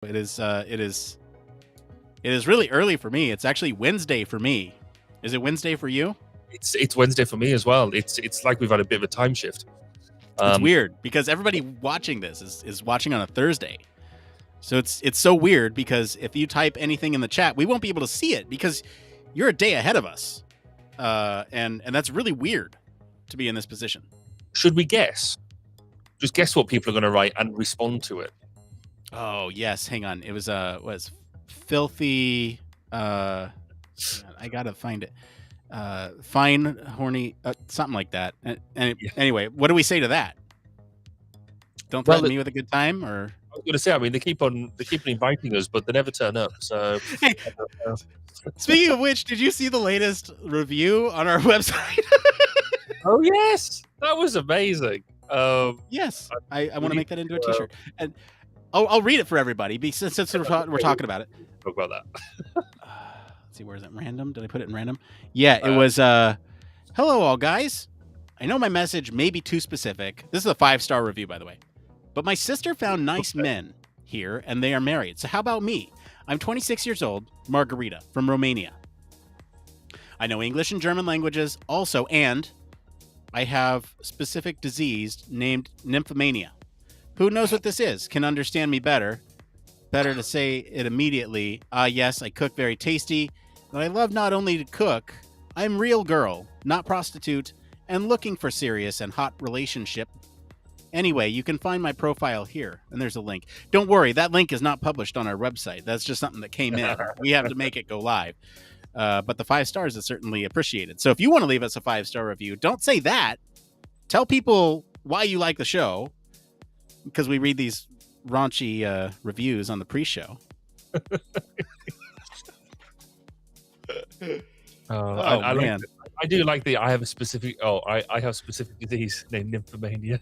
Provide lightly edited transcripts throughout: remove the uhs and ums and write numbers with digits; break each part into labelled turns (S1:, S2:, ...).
S1: It is really early for me. It's actually Wednesday for me. Is it Wednesday for you?
S2: It's Wednesday for me as well. It's like we've had a bit of a time shift.
S1: It's weird because everybody watching this is watching on a Thursday. So it's so weird because if you type anything in the chat, we won't be able to see it because you're a day ahead of us. And that's really weird to be in this position.
S2: Should we guess? Just guess what people are going to write and respond to it.
S1: Oh, yes. Hang on. It was filthy. I got to find it. Fine, horny, something like that. Anyway, what do we say to that? Don't threaten me with a good time, or
S2: I was going to say. I mean, they keep on inviting us, but they never turn up. So,
S1: hey, speaking of which, did you see the latest review on our website?
S2: Oh yes, that was amazing.
S1: Yes, I want to make that into a T-shirt, and I'll read it for everybody. Since we're talking about it.
S2: Talk about that.
S1: Let's see, where is it? Random? Did I put it in random? Yeah, it was. Hello, all guys. I know my message may be too specific. This is a 5-star review, by the way. But my sister found nice men here, and they are married. So how about me? I'm 26 years old, Margarita, from Romania. I know English and German languages also, and I have specific disease named nymphomania. Who knows what this is? Can understand me better. Better to say it immediately. Yes, I cook very tasty, but I love not only to cook, I'm real girl, not prostitute, and looking for serious and hot relationship. Anyway, you can find my profile here, and there's a link. Don't worry, that link is not published on our website. That's just something that came in. We have to make it go live. But the 5 stars is certainly appreciated. So if you want to leave us a 5-star review, don't say that. Tell people why you like the show, because we read these raunchy reviews on the pre-show.
S2: I do like the I have specific disease named nymphomania.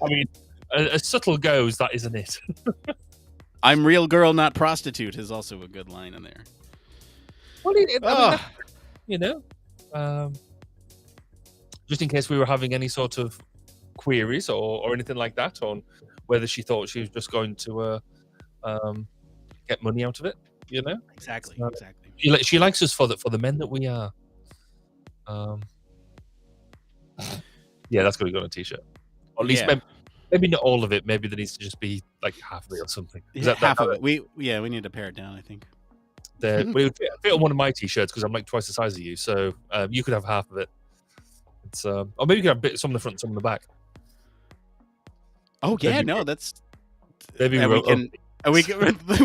S2: I mean, as subtle goes, that isn't it.
S1: I'm real girl, not prostitute is also a good line in there.
S2: Well, just in case we were having any sort of queries or anything like that on whether she thought she was just going to get money out of it,
S1: Exactly.
S2: She likes us for the men that we are. Yeah, that's going to go on a T-shirt. Or at least maybe not all of it. Maybe there needs to just be like half of it or something.
S1: Half of it. We need to pare it down, I think.
S2: We would fit on one of my T-shirts because I'm like twice the size of you, so you could have half of it. It's or maybe you could have some on the front, some on the back.
S1: Oh yeah, that's
S2: maybe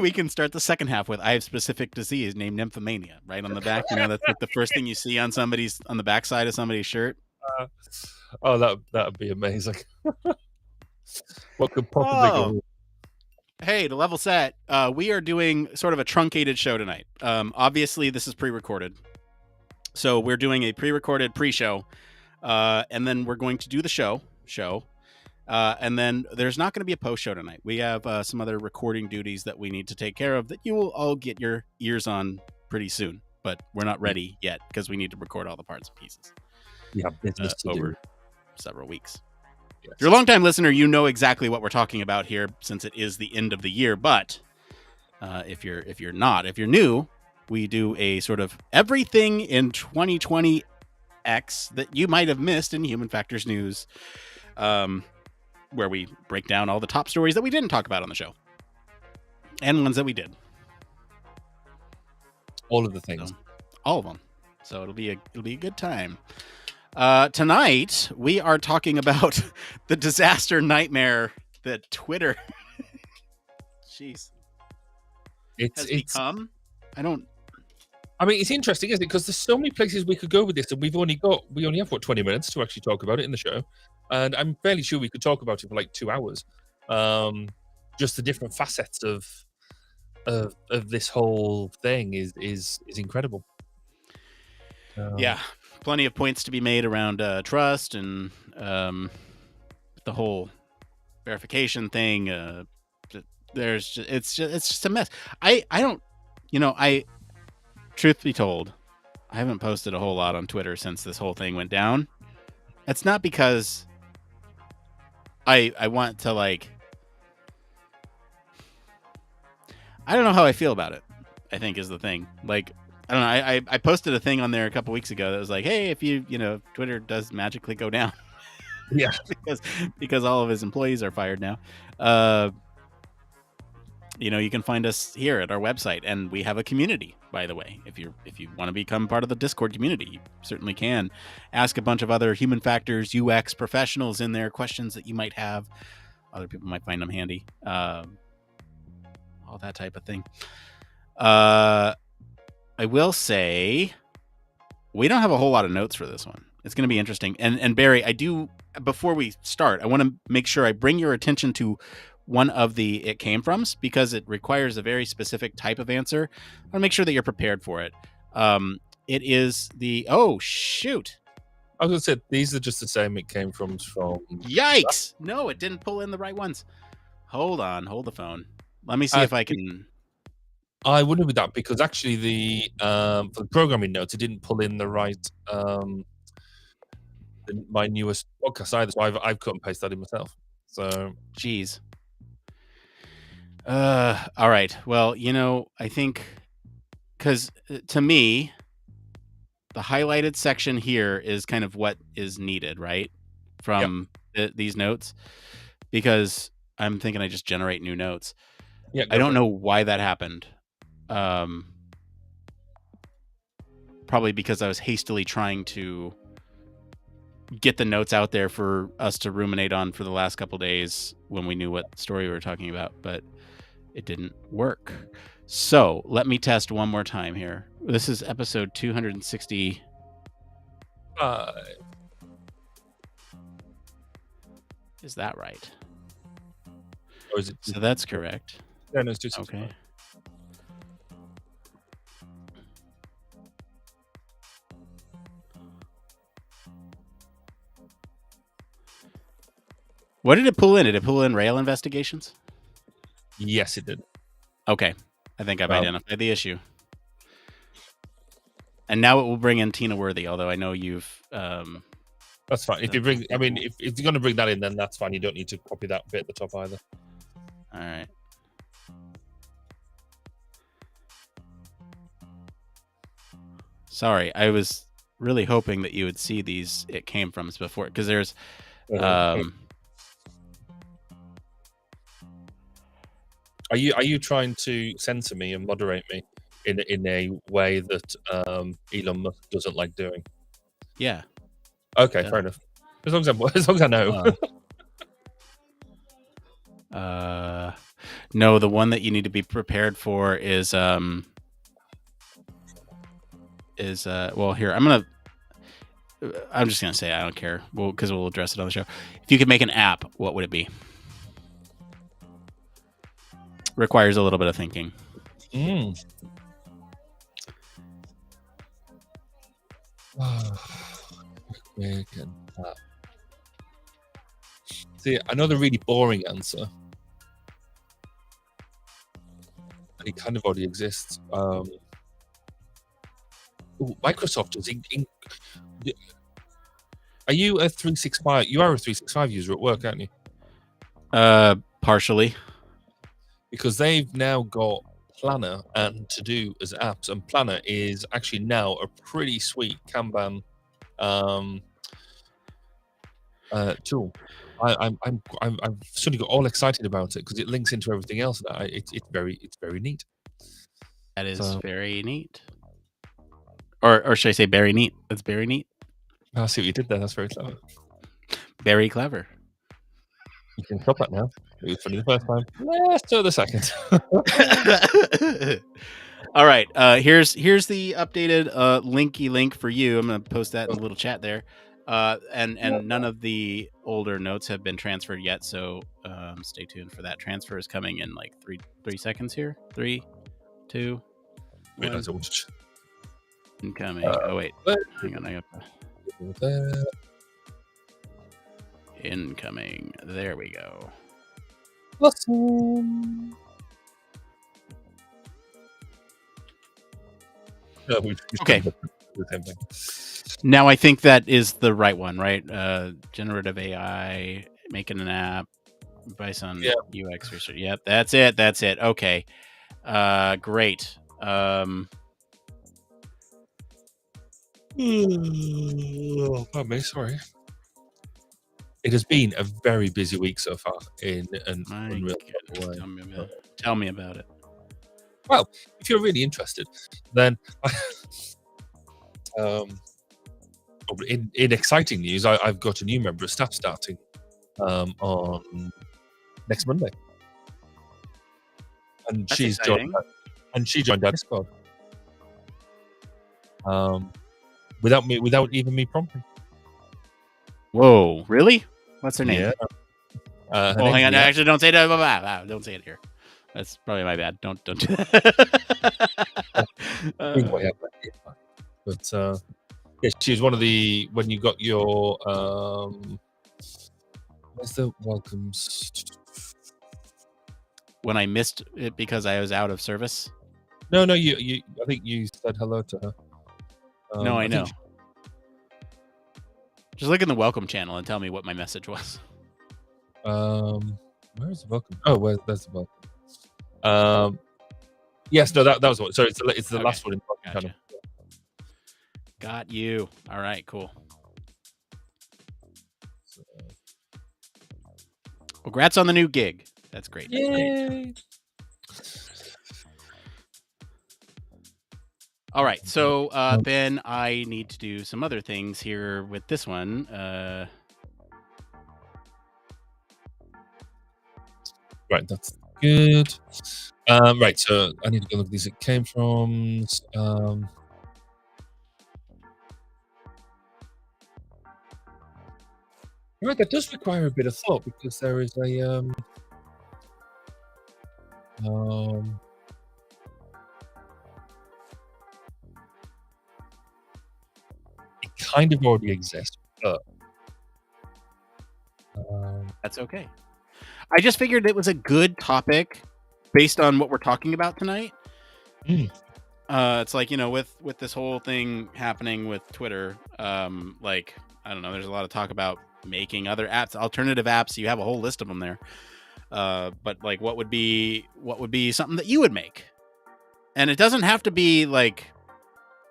S1: we can start the second half with I have specific disease named nymphomania right on the back. That's like the first thing you see on the backside of somebody's shirt.
S2: That would be amazing. What could possibly go?
S1: Hey, to level set, we are doing sort of a truncated show tonight. Obviously, this is pre-recorded. So we're doing a pre-recorded pre-show, and then we're going to do the show. And then there's not going to be a post-show tonight. We have some other recording duties that we need to take care of that you will all get your ears on pretty soon. But we're not ready yet because we need to record all the parts and pieces.
S2: We have business to
S1: over
S2: do.
S1: Several weeks. Yes. If you're a long-time listener, you know exactly what we're talking about here since it is the end of the year. But if you're new, we do a sort of everything in 2020 X that you might have missed in Human Factors News, where we break down all the top stories that we didn't talk about on the show and ones that we did.
S2: All of the things.
S1: So, all of them. So it'll be a good time. Tonight, we are talking about the disaster nightmare that Twitter has become.
S2: I mean, it's interesting, isn't it? Because there's so many places we could go with this, and we only have 20 minutes to actually talk about it in the show, and I'm fairly sure we could talk about it for like 2 hours. Just the different facets of this whole thing is incredible.
S1: Yeah. Plenty of points to be made around trust and the whole verification thing. It's just a mess. Truth be told, I haven't posted a whole lot on Twitter since this whole thing went down. It's not because I want to I don't know how I feel about it, I think is the thing. Like, I don't know. I posted a thing on there a couple weeks ago that was like, hey, if you know, Twitter does magically go down.
S2: Yeah.
S1: because all of his employees are fired now. You know, you can find us here at our website, and we have a community, by the way. If you want to become part of the Discord community, you certainly can. Ask a bunch of other human factors, UX professionals in there, questions that you might have. Other people might find them handy. All that type of thing. I will say we don't have a whole lot of notes for this one. It's going to be interesting. And Barry, before we start, I want to make sure I bring your attention to one of the it came froms, because it requires a very specific type of answer. I want to make sure that you're prepared for it. It is the I was
S2: going to say these are just the same it came from.
S1: Yikes! No, it didn't pull in the right ones. Hold the phone. Let me see if I can.
S2: I wouldn't be that, because actually for the programming notes, it didn't pull in the right my newest podcast either. So I've cut and pasted that in myself. So
S1: geez. All right. Well, you know, I think because to me, the highlighted section here is kind of what is needed, right? From these notes, because I'm thinking I just generate new notes.
S2: Yeah.
S1: I don't know why that happened. Probably because I was hastily trying to get the notes out there for us to ruminate on for the last couple days when we knew what story we were talking about, but it didn't work. So let me test one more time here. This is episode 260. Is that right?
S2: Or is it?
S1: So that's correct.
S2: Yeah, no, it's 265.
S1: Okay. What did it pull in? Did it pull in rail investigations?
S2: Yes, it did.
S1: Okay. I think I've identified the issue. And now it will bring in Tina Worthy, although I know you've...
S2: that's fine. If you're going to bring that in, then that's fine. You don't need to copy that bit at the top either.
S1: All right. Sorry, I was really hoping that you would see these it came from before, because there's...
S2: Are you trying to censor me and moderate me in a way that Elon Musk doesn't like doing?
S1: Yeah.
S2: Okay, fair enough. As long as I know.
S1: No, the one that you need to be prepared for is well, here I'm just gonna say I don't care. Well, because we'll address it on the show. If you could make an app, what would it be? Requires a little bit of thinking.
S2: See, I know the really boring answer. And it kind of already exists. Microsoft is are you a 365? You are a 365 user at work, aren't you?
S1: Partially.
S2: Because they've now got Planner and To Do as apps, and Planner is actually now a pretty sweet Kanban tool. I've suddenly got all excited about it because it links into everything else. It's very neat.
S1: That is very neat. Or should I say very neat? That's very neat.
S2: I see what you did there. That's very clever.
S1: Very clever.
S2: You can stop that now. It was funny the first time. Let's do the second.
S1: All right. Here's the updated linky link for you. I'm going to post that in the little chat there. And none of the older notes have been transferred yet, so stay tuned for that. Transfer is coming in like three seconds here. 3, 2, 1. Incoming. Wait. Hang on. I got incoming. There we go.
S2: Awesome.
S1: Okay. Now I think that is the right one, right? Generative AI, making an app, advice on UX research. Yep, that's it. Okay. Great.
S2: Oh, pardon me, sorry. It has been a very busy week so far in an
S1: My
S2: unreal
S1: goodness,
S2: way.
S1: tell me about it.
S2: Well, if you're really interested, then in exciting news, I've got a new member of staff starting on next Monday, and
S1: That's
S2: she's
S1: exciting.
S2: joined our Discord. Without even me prompting.
S1: Whoa, really? What's her name?
S2: Yeah.
S1: Oh, hang on.
S2: Leah.
S1: Actually, don't say that. Don't say it here. That's probably my bad. Don't do that.
S2: But yeah, she was one of the when you got your where's the welcomes?
S1: When I missed it because I was out of service.
S2: No, you. I think you said hello to her.
S1: No, I know. Just look in the welcome channel and tell me what my message was.
S2: Where's the welcome? Oh, there's the welcome. Yes, no, that was one. So it's the last one in the welcome channel.
S1: Got you. All right, cool. Congrats on the new gig. That's great.
S2: Yay!
S1: All right, so then I need to do some other things here with this one.
S2: Right, that's good. Right, so I need to go look at these. It came from. Right, that does require a bit of thought because there is a it kind of already exists, but
S1: that's okay. I just figured it was a good topic based on what we're talking about tonight. It's like, with this whole thing happening with Twitter, like, I don't know, there's a lot of talk about making other apps, alternative apps. You have a whole list of them there. But like, what would be something that you would make? And it doesn't have to be like,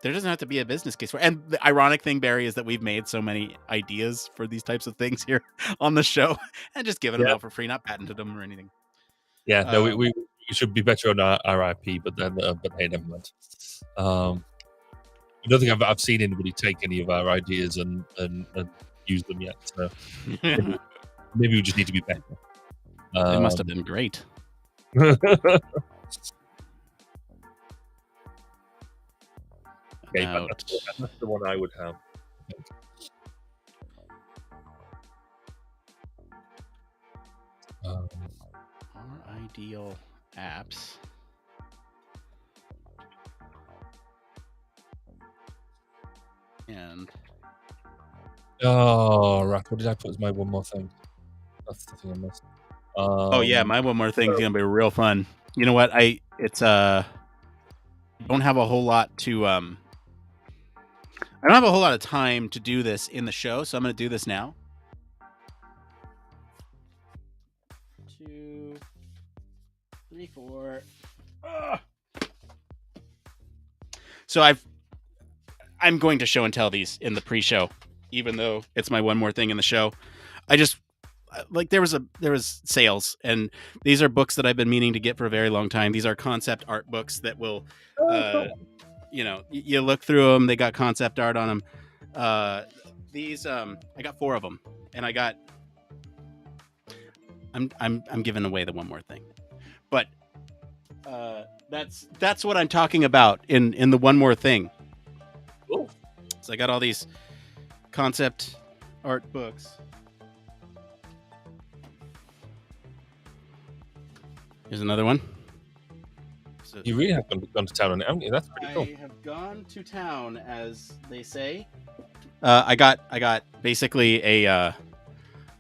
S1: there doesn't have to be a business case for it. And the ironic thing, Barry, is that we've made so many ideas for these types of things here on the show and just given them out for free, not patented them or anything.
S2: Yeah, no, we should be better on our IP, but hey, never mind. I don't think I've seen anybody take any of our ideas and use them yet. So maybe we just need to be better.
S1: It must have been great.
S2: Okay, but that's the one I would have.
S1: Our ideal apps. And
S2: right. What did I put as my one more thing? That's the thing I missed.
S1: Oh yeah, my one more thing is gonna be real fun. You know what? I don't have a whole lot to I don't have a whole lot of time to do this in the show, so I'm gonna do this now. 2, 3, 4. So I'm going to show and tell these in the pre-show, even though it's my one more thing in the show. I just like there was sales, and these are books that I've been meaning to get for a very long time. These are concept art books that will, you look through them. They got concept art on them. These I got 4 of them, and I got. I'm giving away the one more thing, but that's what I'm talking about in the one more thing.
S2: Cool.
S1: So I got all these concept art books. Here's another one. So
S2: you really have gone to town on it, haven't you? That's pretty cool.
S1: I have gone to town, as they say. I got basically a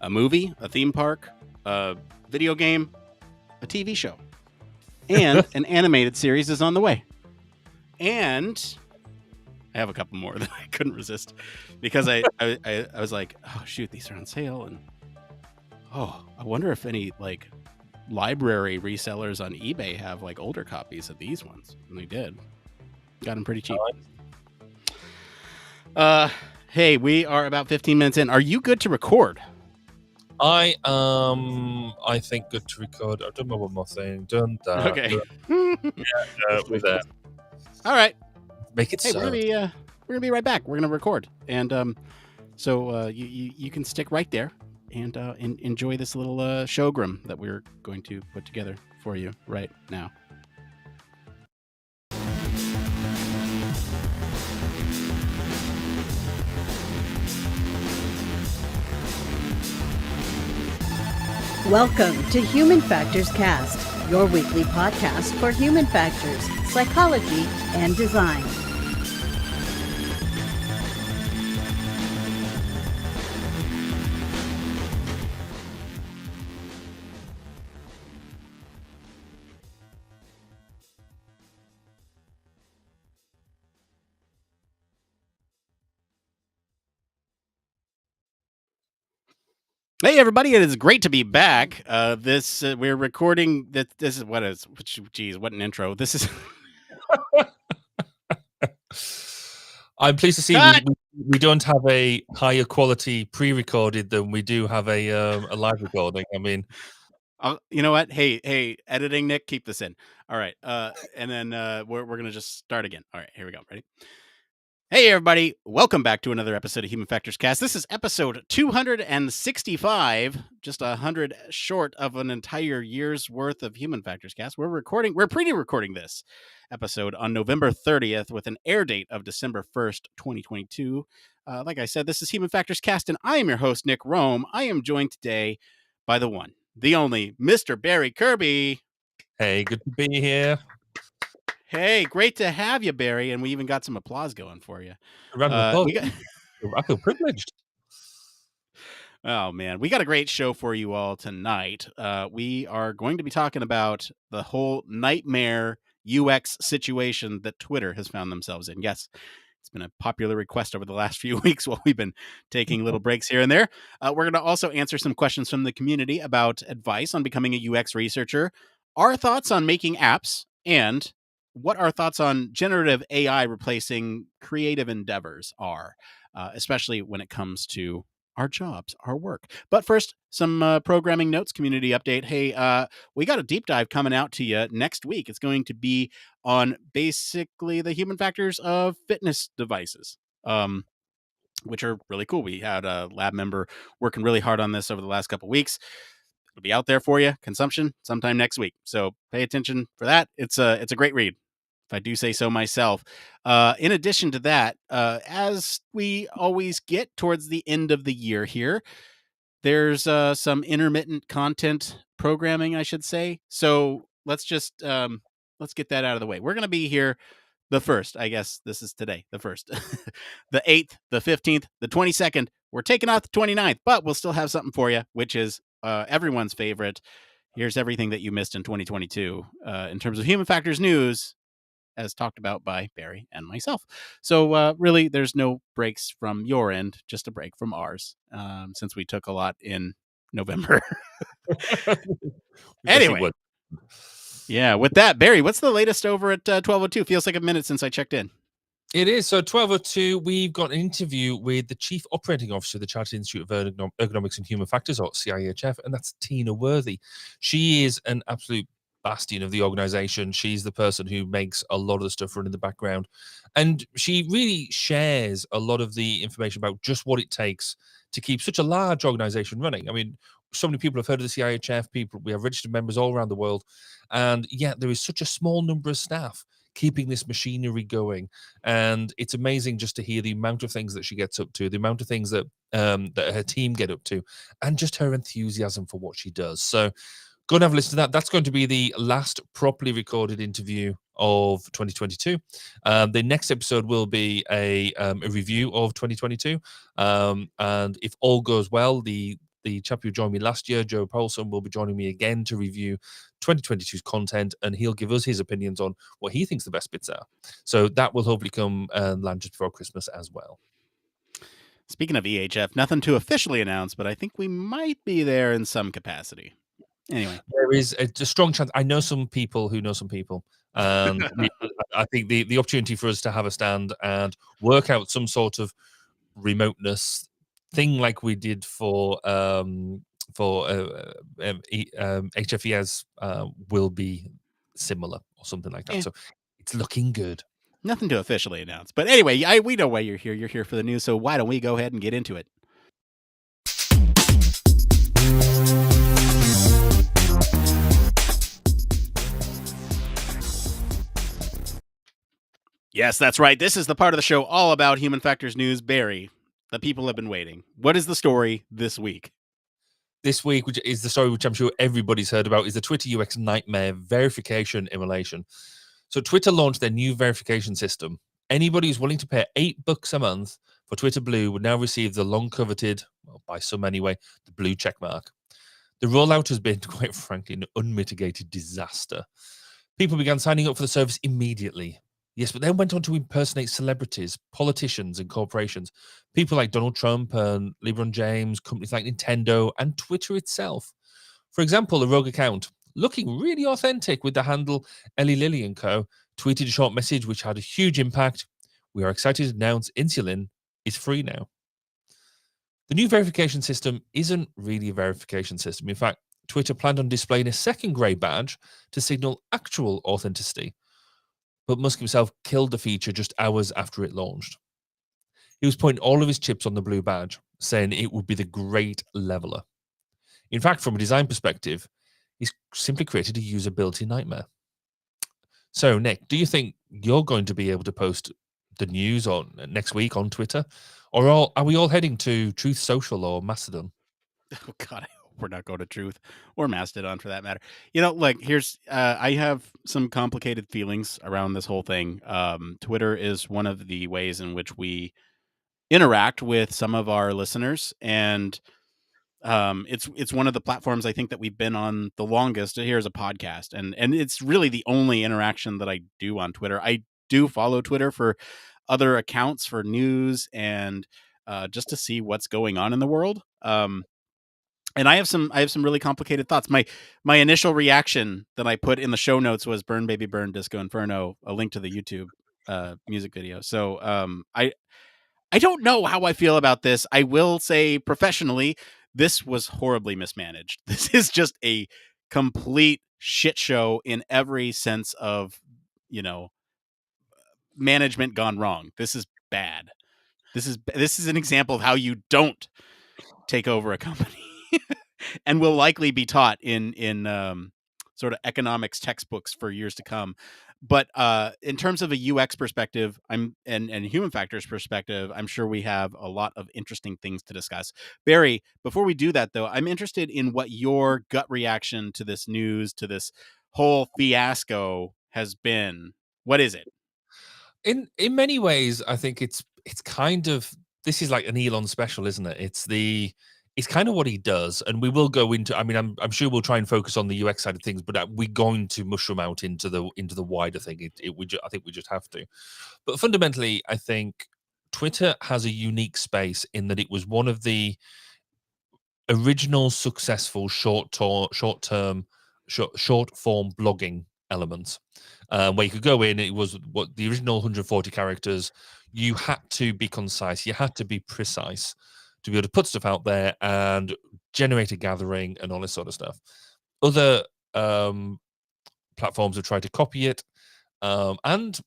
S1: movie, a theme park, a video game, a TV show, and an animated series is on the way. And I have a couple more that I couldn't resist because I was like, oh shoot, these are on sale, and I wonder if any like library resellers on eBay have like older copies of these ones, and they did. Got them pretty cheap. Hey, we are about 15 minutes in. Are you good to record?
S2: I think good to record. I've done my one more thing. Done that.
S1: Okay.
S2: We're there.
S1: All right.
S2: Make it
S1: Hey,
S2: so.
S1: we're gonna be right back. We're gonna record, and so you can stick right there and enjoy this little showgram that we're going to put together for you right now.
S3: Welcome to Human Factors Cast, your weekly podcast for human factors, psychology, and design.
S1: Hey everybody! It is great to be back. We're recording. This is what is. Geez, what an intro! This is.
S2: I'm pleased to see we don't have a higher quality pre-recorded than we do have a live recording. I mean,
S1: you know what? Hey, editing Nick, keep this in. All right, and then we're gonna just start again. All right, here we go. Ready? Hey everybody, welcome back to another episode of Human Factors Cast. This is episode 265, just 100 short of an entire year's worth of Human Factors Cast. We're pre-recording this episode on November 30th with an air date of December 1st, 2022. Like I said, this is Human Factors Cast, and I am your host, Nick Roome. I am joined today by the one, the only, Mr. Barry Kirby.
S2: Hey, good to be here.
S1: Hey, great to have you, Barry, and we even got some applause going for you.
S2: I feel privileged.
S1: Oh, man. We got a great show for you all tonight. We are going to be talking about the whole nightmare UX situation that Twitter has found themselves in. Yes, it's been a popular request over the last few weeks while we've been taking little breaks here and there. We're going to also answer some questions from the community about advice on becoming a UX researcher, our thoughts on making apps, and what our thoughts on generative AI replacing creative endeavors are, especially when it comes to our jobs, our work. But first, some programming notes, community update. Hey, we got a deep dive coming out to you next week. It's going to be on basically the human factors of fitness devices, which are really cool. We had a lab member working really hard on this over the last couple of weeks. It'll be out there for you, consumption, sometime next week. So pay attention for that. It's a great read, if I do say so myself. In addition to that, as we always get towards the end of the year here, there's some intermittent content programming, I should say. So let's just let's get that out of the way. We're going to be here the 1st. I guess this is today, the 1st, the 8th, the 15th, the 22nd. We're taking out the 29th, but we'll still have something for you, which is everyone's favorite. Here's everything that you missed in 2022 in terms of human factors news, as talked about by Barry and myself. So really, there's no breaks from your end, just a break from ours, since we took a lot in November. Anyway. Yeah, with that, Barry, what's the latest over at 1202? Feels like a minute since I checked in.
S2: It is. So 1202, we've got an interview with the Chief Operating Officer of the Chartered Institute of Ergonomics and Human Factors, or CIHF, and that's Tina Worthy. She is an absolute bastion of the organization. She's the person who makes a lot of the stuff run in the background. And she really shares a lot of the information about just what it takes to keep such a large organization running. I mean, so many people have heard of the CIHF. We have registered members all around the world. And yet there is such a small number of staff keeping this machinery going. And it's amazing just to hear the amount of things that she gets up to, the amount of things that that her team get up to, and just her enthusiasm for what she does. So go and have a listen to that. That's going to be the last properly recorded interview of 2022. The next episode will be a review of 2022. And if all goes well, the chap who joined me last year, Joe Paulson, will be joining me again to review 2022's content, and he'll give us his opinions on what he thinks the best bits are. So that will hopefully come and land just before Christmas as well.
S1: Speaking of EHF, nothing to officially announce, but I think we might be there in some capacity. Anyway,
S2: there is a strong chance. I know some people who know some people, and I think the opportunity for us to have a stand and work out some sort of remoteness thing like we did for HFES will be similar or something like that.
S1: Yeah.
S2: So it's looking good.
S1: Nothing to officially announce. But anyway, we know why you're here. You're here for the news. So why don't we go ahead and get into it? Yes, that's right. This is the part of the show all about human factors news. Barry, the people have been waiting. What is the story this week?
S2: This week, which is the story which I'm sure everybody's heard about, is the Twitter UX nightmare verification immolation. So Twitter launched their new verification system. Anybody who's willing to pay $8 a month for Twitter Blue would now receive the long coveted, well, by some anyway, the blue checkmark. The rollout has been, quite frankly, an unmitigated disaster. People began signing up for the service immediately. Yes, but then went on to impersonate celebrities, politicians, and corporations. People like Donald Trump and LeBron James, companies like Nintendo, and Twitter itself. For example, a rogue account, looking really authentic with the handle Ellie Lilly and Co., tweeted a short message which had a huge impact. We are excited to announce insulin is free now. The new verification system isn't really a verification system. In fact, Twitter planned on displaying a second grey badge to signal actual authenticity. But Musk himself killed the feature just hours after it launched. He was putting all of his chips on the blue badge, saying it would be the great leveler. In fact, from a design perspective, he's simply created a usability nightmare. So, Nick, do you think you're going to be able to post the news on next week on Twitter? Or are we all heading to Truth Social or Mastodon?
S1: Oh, God, I hope we're not going to Truth or Mastodon for that matter. You know, like, here's, I have some complicated feelings around this whole thing. Twitter is one of the ways in which we interact with some of our listeners, and it's one of the platforms I think that we've been on the longest. Here's a podcast, and it's really the only interaction that I do on Twitter. I do follow Twitter for other accounts for news and just to see what's going on in the world. And I have some really complicated thoughts. My initial reaction that I put in the show notes was "Burn Baby Burn Disco Inferno," a link to the YouTube music video. So I don't know how I feel about this. I will say professionally, this was horribly mismanaged. This is just a complete shit show in every sense of, management gone wrong. This is bad. This is an example of how you don't take over a company. And will likely be taught in sort of economics textbooks for years to come. But in terms of a UX perspective, and human factors perspective, I'm sure we have a lot of interesting things to discuss. Barry, before we do that, though, I'm interested in what your gut reaction to this news, to this whole fiasco has been. What is it?
S2: In many ways, I think it's kind of, this is like an Elon special, isn't it? It's kind of what he does, and we will go into. I mean, I'm sure we'll try and focus on the UX side of things, but we're going to mushroom out into the wider thing. I think we just have to. But fundamentally, I think Twitter has a unique space in that it was one of the original successful short form blogging elements, where you could go in. It was what the original 140 characters. You had to be concise. You had to be precise to be able to put stuff out there and generate a gathering and all this sort of stuff. Other platforms have tried to copy it, and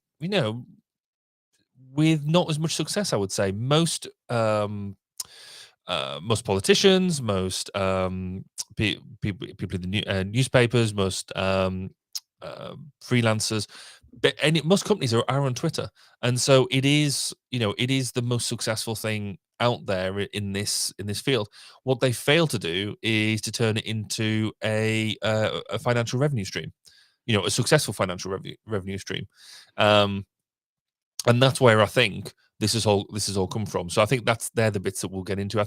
S2: with not as much success, I would say. Most politicians, most people in the newspapers, most freelancers, most companies are on Twitter, and so it is the most successful thing out there in this field. What they fail to do is to turn it into a financial revenue stream, a successful financial revenue stream, and that's where I think this is all come from. So I think they're the bits that we'll get into.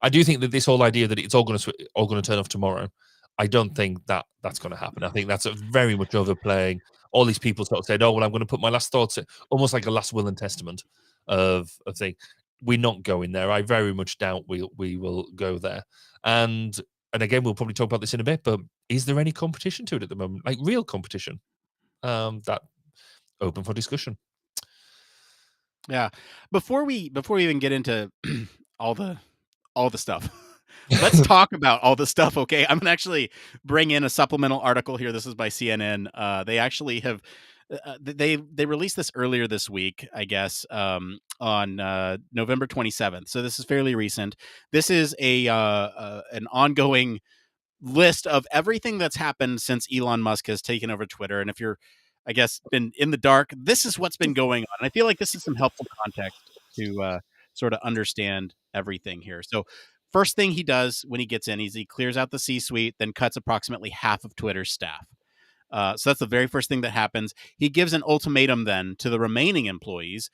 S2: I do think that this whole idea that it's all going to turn off tomorrow, I don't think that's going to happen. I think that's very much overplaying. All these people sort of said, "Oh well, I'm going to put my last thoughts," almost like a last will and testament of thing. We're not going there. I very much doubt we will go there. And again, we'll probably talk about this in a bit, but is there any competition to it at the moment? Like real competition? That open for discussion.
S1: Yeah. Before we even get into all the stuff, let's talk about all the stuff. Okay, I'm gonna actually bring in a supplemental article here. This is by CNN. They actually have they released this earlier this week, I guess, on November 27th. So this is fairly recent. This is a an ongoing list of everything that's happened since Elon Musk has taken over Twitter. And if you're, I guess, been in the dark, this is what's been going on. And I feel like this is some helpful context to sort of understand everything here. So, first thing he does when he gets in is he clears out the C-suite, then cuts approximately half of Twitter's staff. So that's the very first thing that happens. He gives an ultimatum then to the remaining employees,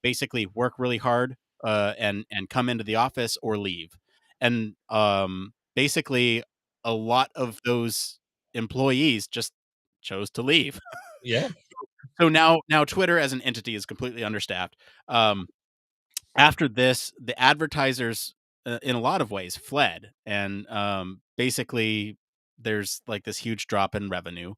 S1: basically work really hard and come into the office or leave. And basically, a lot of those employees just chose to leave.
S2: Yeah.
S1: So now Twitter as an entity is completely understaffed. After this, the advertisers, in a lot of ways, fled, and basically, there's like this huge drop in revenue.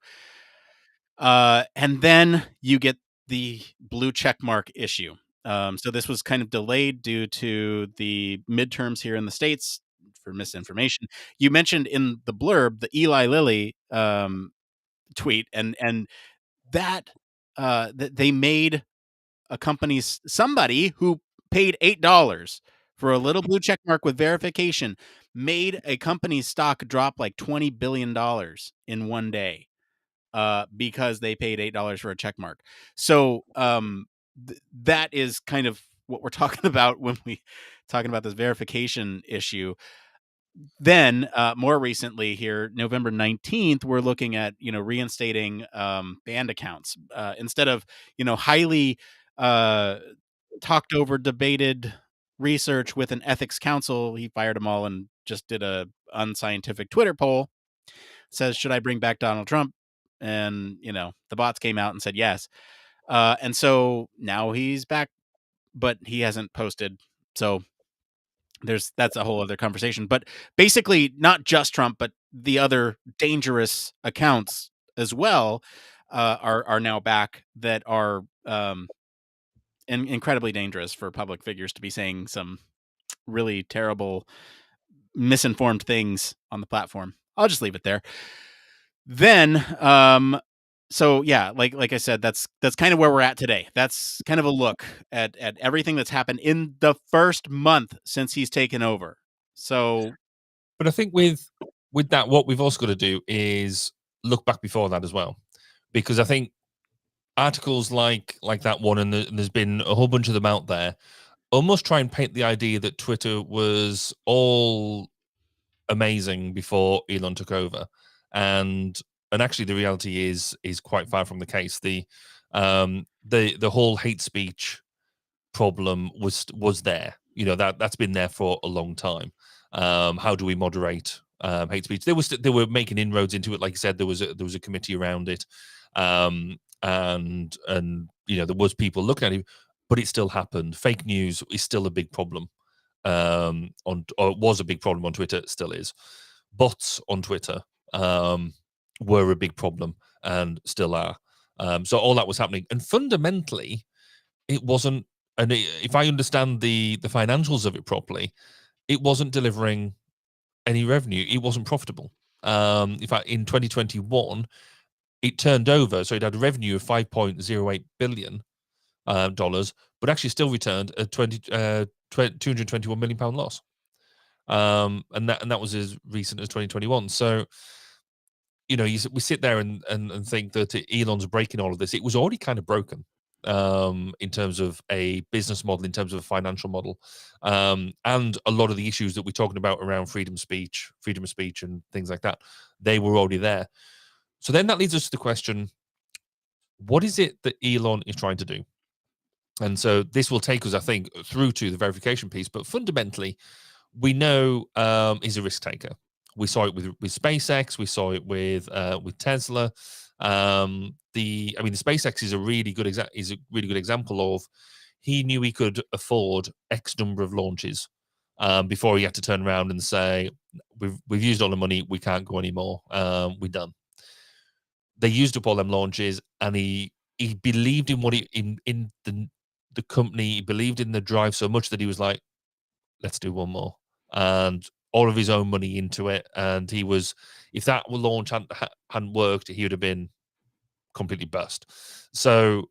S1: And then you get the blue check mark issue. So this was kind of delayed due to the midterms here in the States for misinformation. You mentioned in the blurb the Eli Lilly tweet, and that that they made a company's somebody who paid $8 for a little blue check mark with verification made a company's stock drop like $20 billion in one day because they paid $8 for a check mark. So that is kind of what we're talking about when we talking about this verification issue. Then more recently here, November 19th, we're looking at, reinstating banned accounts instead of, highly talked over, debated research with an ethics council. He fired them all and just did a unscientific Twitter poll. Says, should I bring back Donald Trump? And, the bots came out and said yes. And so now he's back, but he hasn't posted. So that's a whole other conversation. But basically, not just Trump, but the other dangerous accounts as well are now back that are incredibly dangerous for public figures to be saying some really terrible, misinformed things on the platform. I'll just leave it there. Then, so yeah, like I said, that's kind of where we're at today. That's kind of a look at everything that's happened in the first month since he's taken over. So,
S2: but I think with that, what we've also got to do is look back before that as well, because I think articles like that one, and there's been a whole bunch of them out there, almost try and paint the idea that Twitter was all amazing before Elon took over, and actually the reality is quite far from the case. The whole hate speech problem was there. That's been there for a long time. How do we moderate hate speech? They were making inroads into it. Like you said, there was a committee around it, and there was people looking at it, but it still happened. Fake news is still a big problem. Or was a big problem on Twitter, still is. Bots on Twitter were a big problem and still are. So all that was happening, and fundamentally, it wasn't. And if I understand the financials of it properly, it wasn't delivering any revenue. It wasn't profitable. In fact, in 2021, it turned over, so it had a revenue of $5.08 billion, but actually still returned a £221 million loss. And that was as recent as 2021. So, we sit there and think that Elon's breaking all of this. It was already kind of broken in terms of a business model, in terms of a financial model, and a lot of the issues that we're talking about around freedom of speech, and things like that, they were already there. So then that leads us to the question: what is it that Elon is trying to do? And so this will take us, I think, through to the verification piece. But fundamentally, we know he's a risk taker. We saw it with SpaceX. We saw it with Tesla. The SpaceX is a really good example of, he knew he could afford X number of launches before he had to turn around and say, we've used all the money, we can't go anymore, we're done. They used up all them launches, and he believed in what in the company. He believed in the drive so much that he was like, let's do one more, and all of his own money into it. And he was, if that launch hadn't worked, he would have been completely bust. So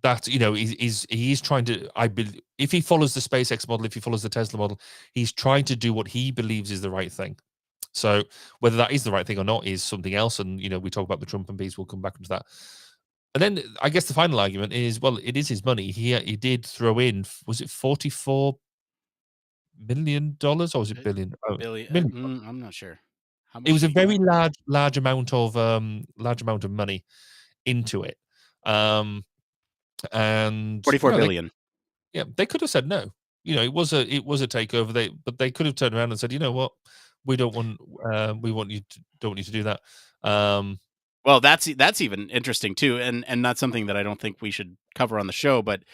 S2: that, he's trying to, I believe, if he follows the SpaceX model, if he follows the Tesla model, he's trying to do what he believes is the right thing. So whether that is the right thing or not is something else. And, we talk about the Trump and piece, we'll come back to that. And then I guess the final argument is, well, it is his money. He did throw in, was it $44 million or was it billion?
S1: Billion. I'm not sure. How much
S2: it was a very large amount of money into it. And
S1: 44 billion.
S2: They could have said no. It was a takeover. But they could have turned around and said, you know what, we don't want don't want you to do that.
S1: Well, that's even interesting too, and not something that I don't think we should cover on the show, but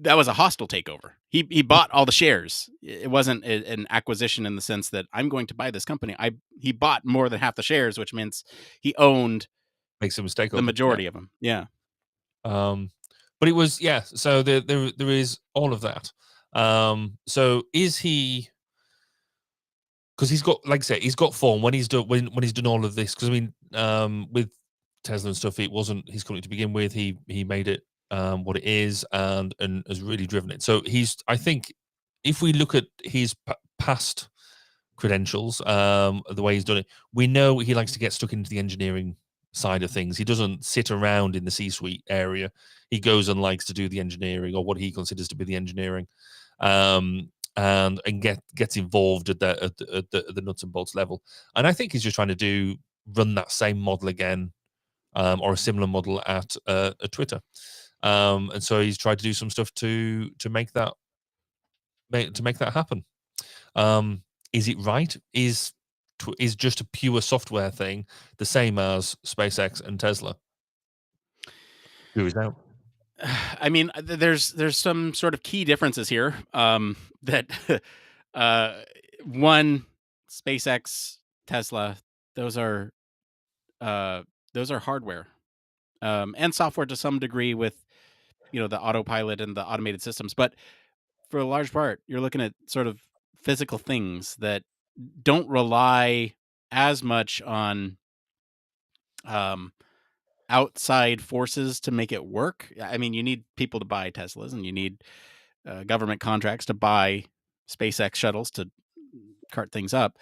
S1: that was a hostile takeover. He bought all the shares. It wasn't an acquisition in the sense that I'm going to buy this company. He bought more than half the shares, which means he owned
S2: makes a mistake
S1: the majority of them. Yeah.
S2: But it was, so there is all of that. So is he, because he's got, like I say, he's got form when he's done all of this. Because I mean, with Tesla and stuff, it wasn't his company to begin with. He made it what it is, and has really driven it. So I think if we look at his past credentials, the way he's done it, we know he likes to get stuck into the engineering side of things. He doesn't sit around in the C-suite area. He goes and likes to do the engineering, or what he considers to be the engineering, and gets involved at the nuts and bolts level. And I think he's just trying to run that same model again, or a similar model at Twitter. And so he's tried to do some stuff to make that happen. Is it right? Is just a pure software thing the same as SpaceX and Tesla? Who is out?
S1: I mean, there's some sort of key differences here. That one, SpaceX, Tesla, those are hardware, and software to some degree with the autopilot and the automated systems. But for a large part, you're looking at sort of physical things that don't rely as much on outside forces to make it work. I mean, you need people to buy Teslas, and you need government contracts to buy SpaceX shuttles to cart things up.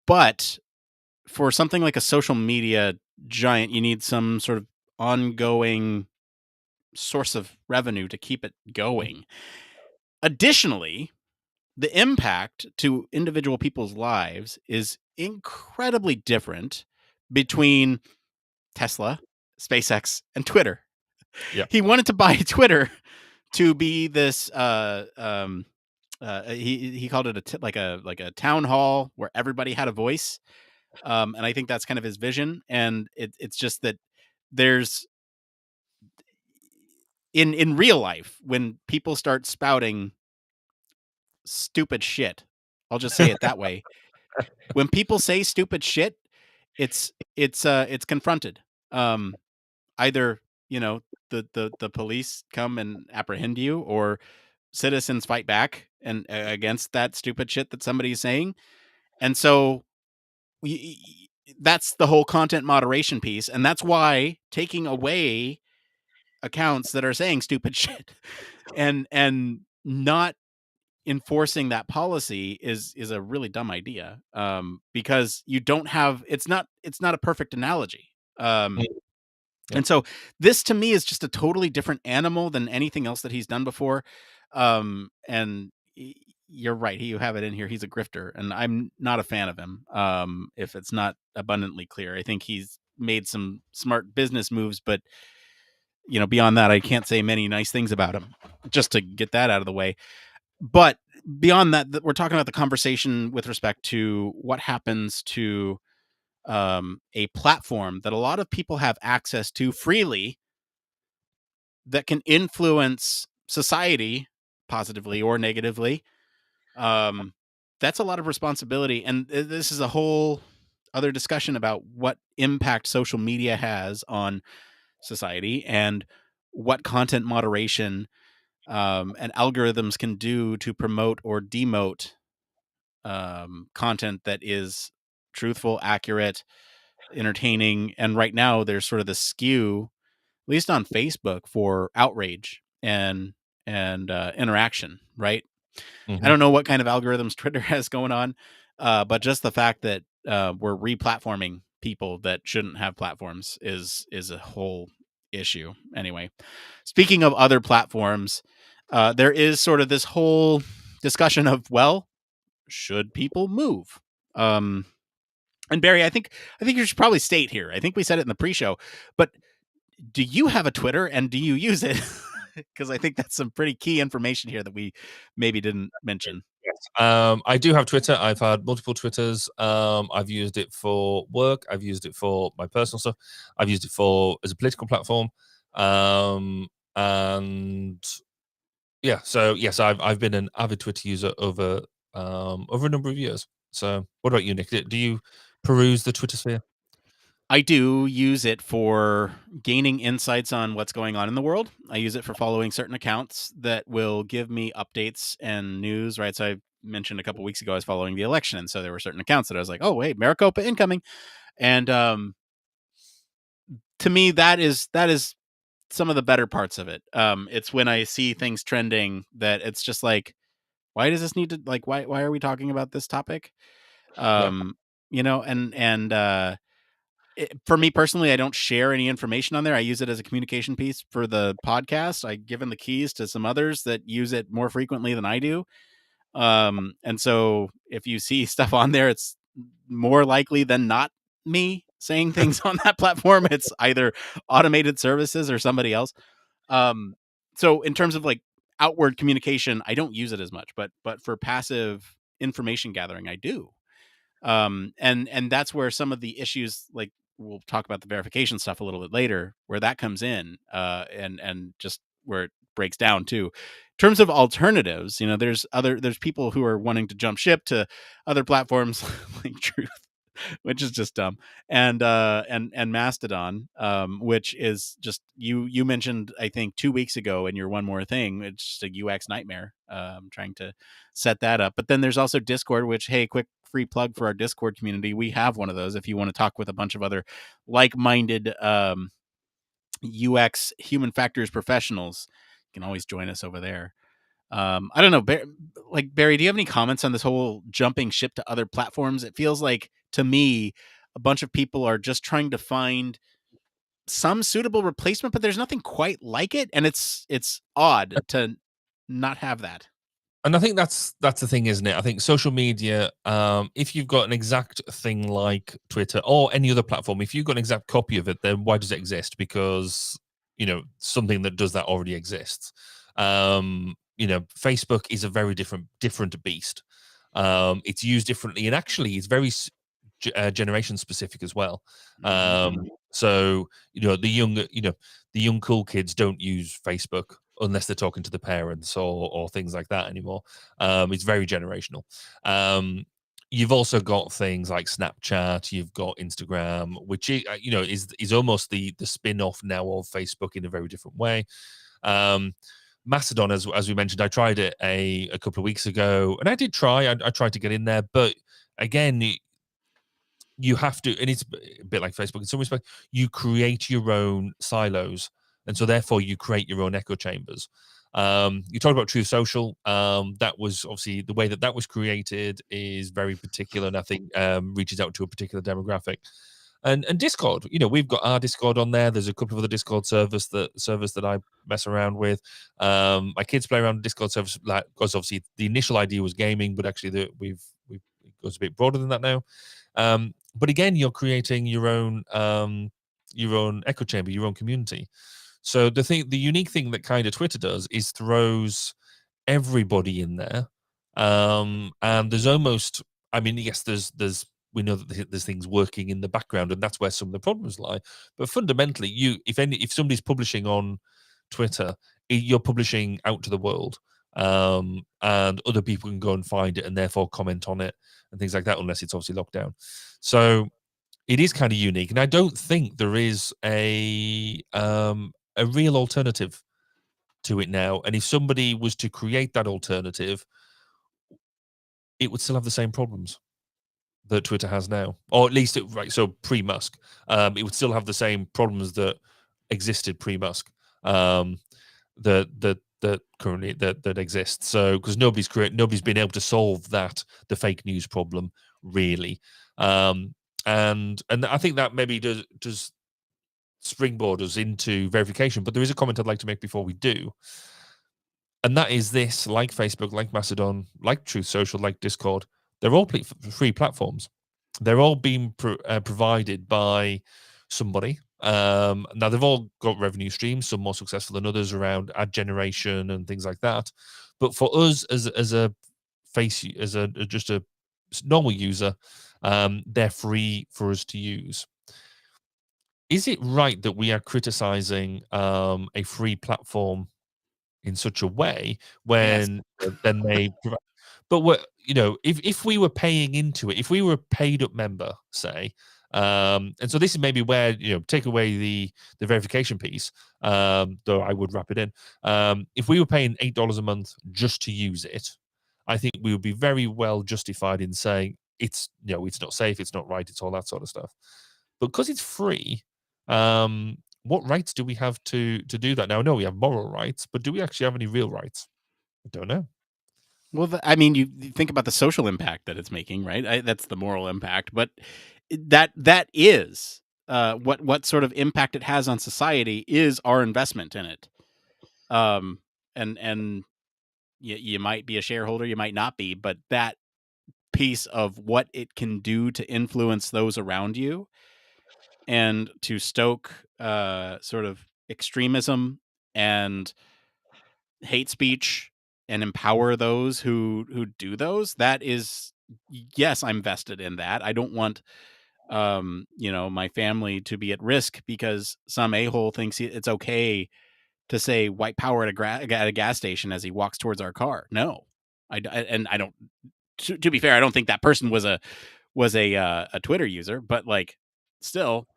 S1: But for something like a social media giant, you need some sort of ongoing source of revenue to keep it going. Additionally, the impact to individual people's lives is incredibly different between Tesla, SpaceX, and Twitter.
S2: Yeah.
S1: He wanted to buy Twitter to be this he called it like a town hall where everybody had a voice. And I think that's kind of his vision. And it's just that there's in real life, when people start spouting stupid shit, I'll just say it that way. When people say stupid shit, it's confronted. Either the police come and apprehend you, or citizens fight back and against that stupid shit that somebody's saying. And so that's the whole content moderation piece, and that's why taking away accounts that are saying stupid shit and not enforcing that policy is a really dumb idea, because you don't have it's not a perfect analogy. And so this to me is just a totally different animal than anything else that he's done before. And you're right, you have it in here, he's a grifter, and I'm not a fan of him. If it's not abundantly clear, I think he's made some smart business moves, but beyond that, I can't say many nice things about him, just to get that out of the way. But beyond that, we're talking about the conversation with respect to what happens to a platform that a lot of people have access to freely, that can influence society positively or negatively, That's a lot of responsibility, and this is a whole other discussion about what impact social media has on society and what content moderation and algorithms can do to promote or demote content that is truthful, accurate, entertaining. And right now, there's sort of the skew, at least on Facebook, for outrage and interaction. Right? I don't know what kind of algorithms Twitter has going on, but just the fact that we're replatforming people that shouldn't have platforms is a whole issue. Anyway, speaking of other platforms, there is sort of this whole discussion of, well, should people move? And Barry, I think you should probably state here. I think we said it in the pre-show, but do you have a Twitter and do you use it? Because I think that's some pretty key information here that we maybe didn't mention.
S2: Yes. I do have Twitter. I've had multiple Twitters. I've used it for work. I've used it for my personal stuff. I've used it as a political platform. And yeah, so yes, I've been an avid Twitter user over a number of years. So what about you, Nick? Do you peruse the Twitter sphere?
S1: I do use it for gaining insights on what's going on in the world. I use it for following certain accounts that will give me updates and news, right? So I mentioned a couple weeks ago I was following the election, and so there were certain accounts that I was like, oh, wait, Maricopa incoming. And to me, that is some of the better parts of it. It's when I see things trending that it's just like, why does this need to, like, why are we talking about this topic? You know, and for me personally, I don't share any information on there. I use it as a communication piece for the podcast. I've given the keys to some others that use it more frequently than I do. And so if you see stuff on there, it's more likely than not me saying things on that platform. It's either automated services or somebody else. So in terms of like outward communication, I don't use it as much, but for passive information gathering, I do. And that's where some of the issues, like we'll talk about the verification stuff a little bit later, where that comes in, and just where it breaks down too. In terms of alternatives, you know, there's people who are wanting to jump ship to other platforms like Truth, which is just dumb, and Mastodon, which is just you mentioned, I think 2 weeks ago in your one more thing. It's just a UX nightmare, trying to set that up. But then there's also Discord, which, hey, quick free plug for our Discord community. We have one of those if you want to talk with a bunch of other like-minded UX human factors professionals. You can always join us over there. I don't know, Barry, do you have any comments on this whole jumping ship to other platforms? It feels like, to me, a bunch of people are just trying to find some suitable replacement, but there's nothing quite like it, and it's odd to not have that.
S2: And I think that's the thing, isn't it? I think social media, if you've got an exact thing like Twitter or any other platform, if you've got an exact copy of it, then why does it exist? Because, you know, something that does that already exists. You know, Facebook is a very different beast. It's used differently, and actually it's very generation specific as well. So, you know, the young cool kids don't use Facebook unless they're talking to the parents or things like that anymore. It's very generational. You've also got things like Snapchat, you've got Instagram, which is almost the spin-off now of Facebook in a very different way. Mastodon, as we mentioned, I tried it a couple of weeks ago, and I did try. I tried to get in there, but again, you have to, and it's a bit like Facebook in some respect. You create your own silos, and so therefore you create your own echo chambers. You talked about Truth Social. That was obviously the way that was created is very particular, and I think reaches out to a particular demographic. And Discord, you know, we've got our Discord on there. There's a couple of other Discord servers that I mess around with. My kids play around the Discord service, because obviously the initial idea was gaming, but actually it goes a bit broader than that now. But again, you're creating your own echo chamber, your own community. So the unique thing that kind of Twitter does is throws everybody in there. And there's almost, I mean, yes, we know that there's things working in the background, and that's where some of the problems lie. But fundamentally, if somebody's publishing on Twitter, you're publishing out to the world. and other people can go and find it and therefore comment on it and things like that, unless it's obviously locked down. So it is kind of unique, and I don't think there is a real alternative to it now. And if somebody was to create that alternative, it would still have the same problems that Twitter has now, or at least right. So pre-Musk, it would still have the same problems that existed pre-Musk, that currently that exist. So because nobody's been able to solve the fake news problem really, and I think that maybe does springboard us into verification. But there is a comment I'd like to make before we do, and that is this: like Facebook, like Mastodon, like Truth Social, like Discord, they're all free platforms. They're all being provided by somebody. Now they've all got revenue streams, some more successful than others around ad generation and things like that. But for us as a just a normal user, they're free for us to use. Is it right that we are criticizing a free platform in such a way when then they but what if we were paying into it, if we were a paid up member, say, and so this is maybe where take away the verification piece, though I would wrap it in. If we were paying $8 a month just to use it, I think we would be very well justified in saying it's it's not safe, it's not right, it's all that sort of stuff. But because it's free, what rights do we have to do that? Now, I know we have moral rights, but do we actually have any real rights? I don't know.
S1: Well, I mean, you think about the social impact that it's making, right? That's the moral impact, but that is what sort of impact it has on society is our investment in it. And you might be a shareholder, you might not be, but that piece of what it can do to influence those around you and to stoke sort of extremism and hate speech and empower those who do those, that is, yes, I'm vested in that. I don't want my family to be at risk because some a-hole thinks it's okay to say white power at a gas station as he walks towards our car. No, and I don't. To be fair, I don't think that person was a Twitter user, but like, still,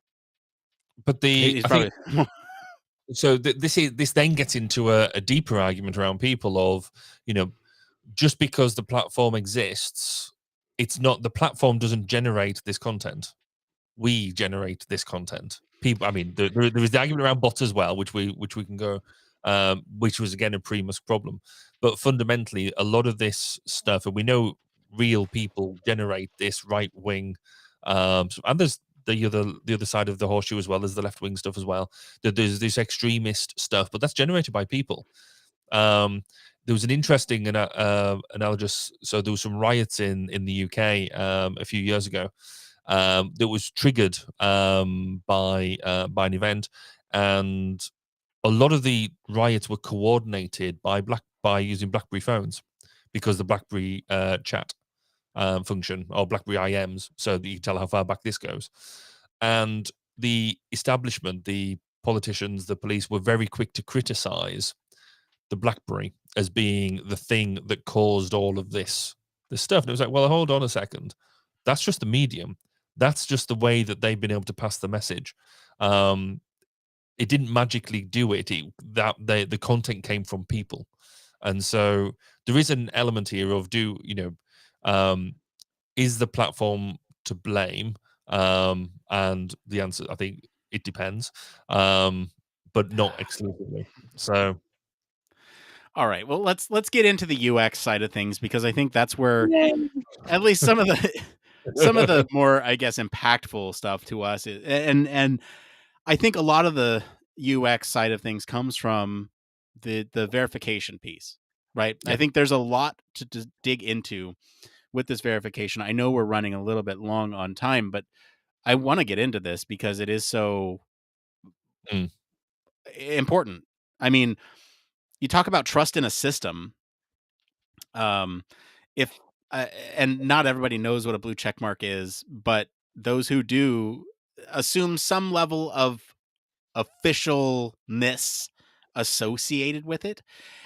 S2: but
S1: he's probably.
S2: So this then gets into a deeper argument around people of just because the platform exists, it's not the platform doesn't generate this content. We generate this content. People, I mean, there is the argument around bots as well, which we can go, which was again a pre-Musk problem. But fundamentally, a lot of this stuff, and we know real people generate this right wing, and there's the other side of the horseshoe as well. There's the left wing stuff as well. There's this extremist stuff, but that's generated by people. There was an interesting analogous. So there was some riots in the UK a few years ago that was triggered by an event, and a lot of the riots were coordinated by using BlackBerry phones because the BlackBerry chat function, or BlackBerry IMs, so that you can tell how far back this goes. And the establishment, the politicians, the police were very quick to criticize the BlackBerry as being the thing that caused all of this stuff. And it was like, well, hold on a second. That's just the medium. That's just the way that they've been able to pass the message. It didn't magically do it. The content came from people. And so there is an element here of is the platform to blame? And the answer, I think it depends, but not exclusively. So,
S1: all right, well, let's get into the UX side of things, because I think that's where at least some of the more, I guess, impactful stuff to us is, and I think a lot of the UX side of things comes from the verification piece, right?
S2: Yeah.
S1: I think there's a lot to dig into with this verification. I know we're running a little bit long on time, but I want to get into this because it is so important. I mean, you talk about trust in a system. If and not everybody knows what a blue check mark is, but those who do assume some level of officialness associated with it.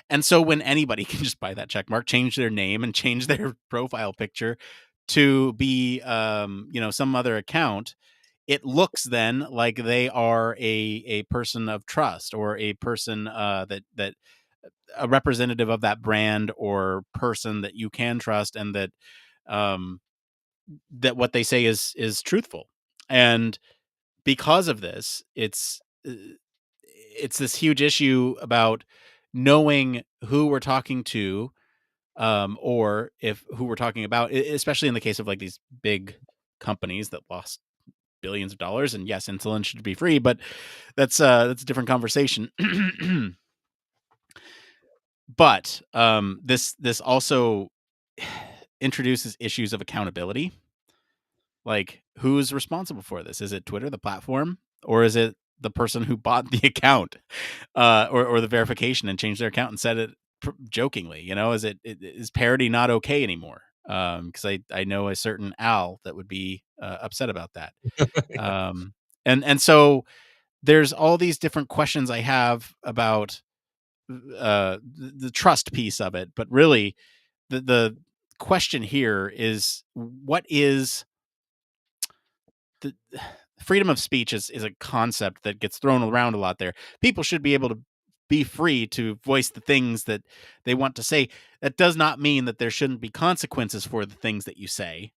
S1: And so when anybody can just buy that check mark, change their name and change their profile picture to be some other account, it looks then like they are a person of trust, or a person that a representative of that brand or person that you can trust, and that what they say is truthful. And because of this, it's this huge issue about knowing who we're talking to, or if who we're talking about, especially in the case of like these big companies that lost billions of dollars. And yes, insulin should be free, but that's a different conversation. But this also introduces issues of accountability. Like, who's responsible for this? Is it Twitter, the platform, or is it the person who bought the account, or the verification and changed their account and said it jokingly? Is parody not okay anymore? Because I know a certain Al that would be upset about that. And so there's all these different questions I have about the trust piece of it, but really the question here is, what is the freedom of speech is a concept that gets thrown around a lot there. People should be able to be free to voice the things that they want to say. That does not mean that there shouldn't be consequences for the things that you say.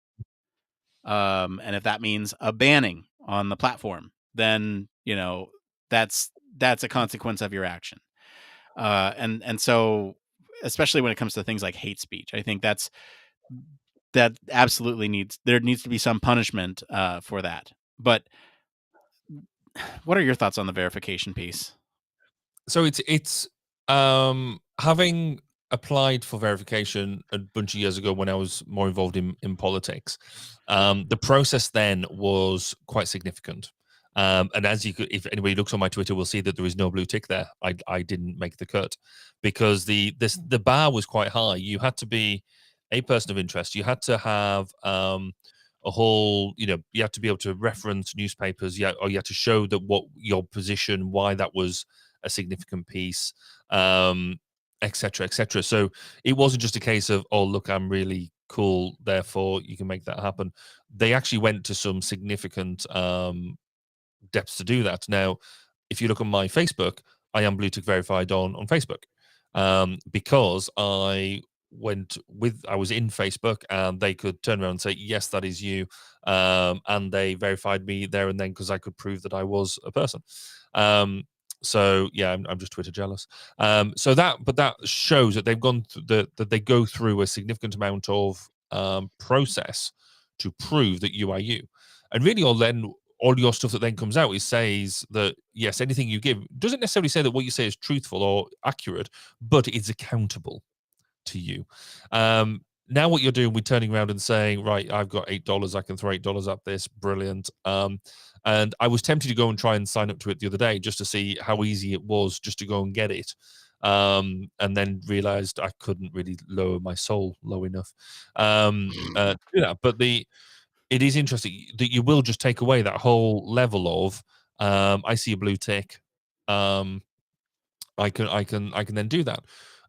S1: And if that means a banning on the platform, then that's a consequence of your action. And so, especially when it comes to things like hate speech, I think that absolutely needs to be some punishment for that. But what are your thoughts on the verification piece?
S2: So it's having applied for verification a bunch of years ago when I was more involved in politics. The process then was quite significant. And as you could, if anybody looks on my Twitter, will see that there is no blue tick there. I didn't make the cut because the bar was quite high. You had to be a person of interest. You had to have a whole, you had to be able to reference newspapers, or you had to show that what your position, why that was a significant piece, et cetera, et cetera. So it wasn't just a case of, oh, look, I'm really cool, therefore you can make that happen. They actually went to some significant depths to do that. Now, if you look on my Facebook, I am blue tick verified on Facebook, because I was in Facebook and they could turn around and say, yes, that is you. And they verified me there and then because I could prove that I was a person. So yeah, I'm just Twitter jealous. So that shows that they've gone that they go through a significant amount of process to prove that you are you. And really all your stuff that then comes out says that, yes, anything you give doesn't necessarily say that what you say is truthful or accurate, but it's accountable to you. Now what you're doing, we're turning around and saying, right, I've got $8, I can throw $8 at this, brilliant. And I was tempted to go and try and sign up to it the other day just to see how easy it was just to go and get it. And then realized I couldn't really lower my soul low enough to do that. But it is interesting that you will just take away that whole level of I see a blue tick. I can then do that.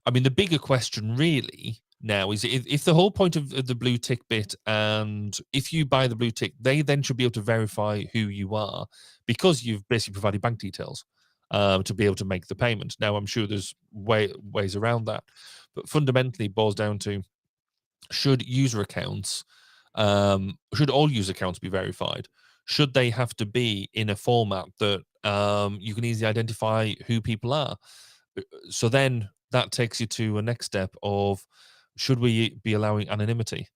S2: I mean, the bigger question really now is if the whole point of the blue tick bit, and if you buy the blue tick, they then should be able to verify who you are because you've basically provided bank details to be able to make the payment. Now, I'm sure there's ways around that, but fundamentally it boils down to, should all user accounts be verified? Should they have to be in a format that you can easily identify who people are? So then that takes you to a next step of, should we be allowing anonymity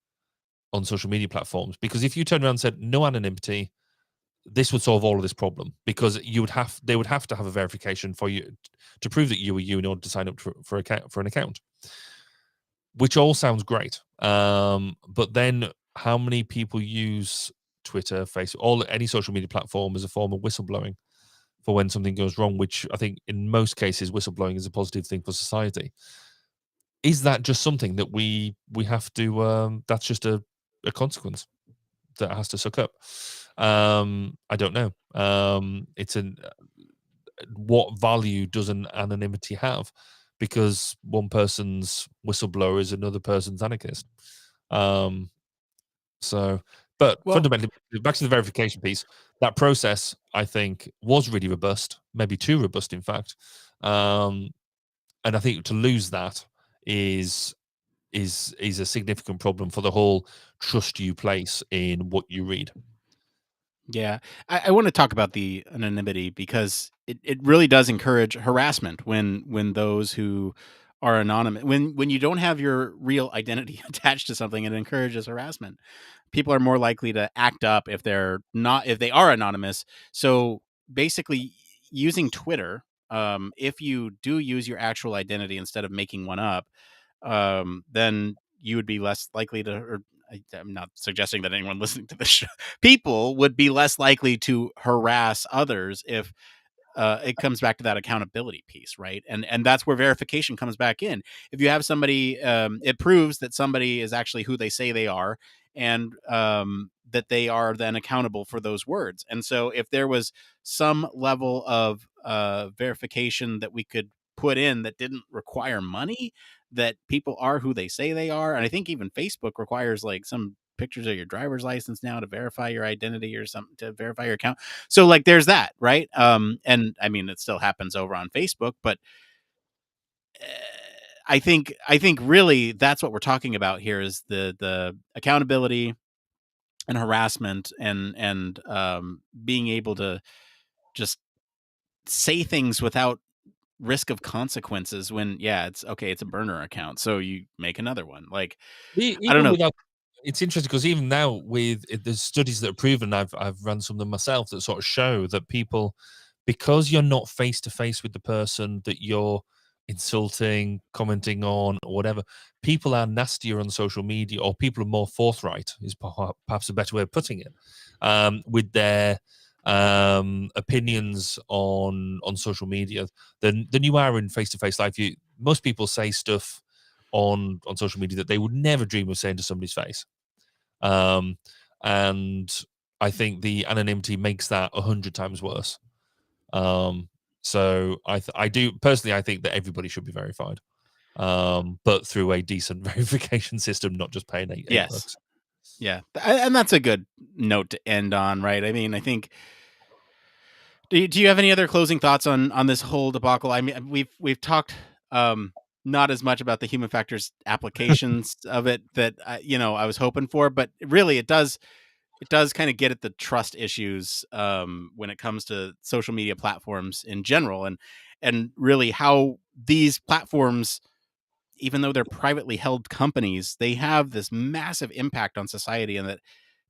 S2: on social media platforms? Because if you turn around and said no anonymity, this would solve all of this problem, because they would have to have a verification for you to prove that you were you in order to sign up for an account, which all sounds great. But then how many people use Twitter, Facebook, any social media platform as a form of whistleblowing for when something goes wrong, which I think in most cases whistleblowing is a positive thing for society? Is that just something that we have to that's just a consequence that has to suck up? I don't know. what value does an anonymity have? Because one person's whistleblower is another person's anarchist. But fundamentally, back to the verification piece, that process, I think, was really robust, maybe too robust, in fact. And I think to lose that is a significant problem for the whole trust you place in what you read.
S1: Yeah, I want to talk about the anonymity because it really does encourage harassment when those who are anonymous, when you don't have your real identity attached to something, it encourages harassment. People are more likely to act up if they are anonymous. So basically, using Twitter, if you do use your actual identity instead of making one up, then you would be less likely to, or I'm not suggesting that anyone listening to this show, people would be less likely to harass others if it comes back to that accountability piece, right? And that's where verification comes back in. If you have somebody, it proves that somebody is actually who they say they are, and that they are then accountable for those words. And so, if there was some level of verification that we could put in that didn't require money, that people are who they say they are, and I think even Facebook requires like some pictures of your driver's license now to verify your identity or something, to verify your account. So like there's that, right? And I mean it still happens over on Facebook, but I think really that's what we're talking about here is the accountability and harassment and being able to just say things without risk of consequences when it's okay, it's a burner account, so you make another one. Like I don't
S2: Even
S1: know.
S2: without, it's interesting because even now with the studies that are proven, I've run some of them myself, that sort of show that people, because you're not face to face with the person that you're insulting, commenting on, or whatever, people are nastier on social media, or people are more forthright, is perhaps a better way of putting it, with their opinions on social media than you are in face to face life. Most people say stuff on social media that they would never dream of saying to somebody's face. And I think the anonymity makes that 100 times worse. So I do personally, I think that everybody should be verified, but through a decent verification system, not just paying $8.
S1: Yeah, and that's a good note to end on, right? I mean, I think. Do you have any other closing thoughts on this whole debacle? I mean, we've talked not as much about the human factors applications of it that I was hoping for, but really it does kind of get at the trust issues when it comes to social media platforms in general, and really how these platforms, even though they're privately held companies, they have this massive impact on society, and that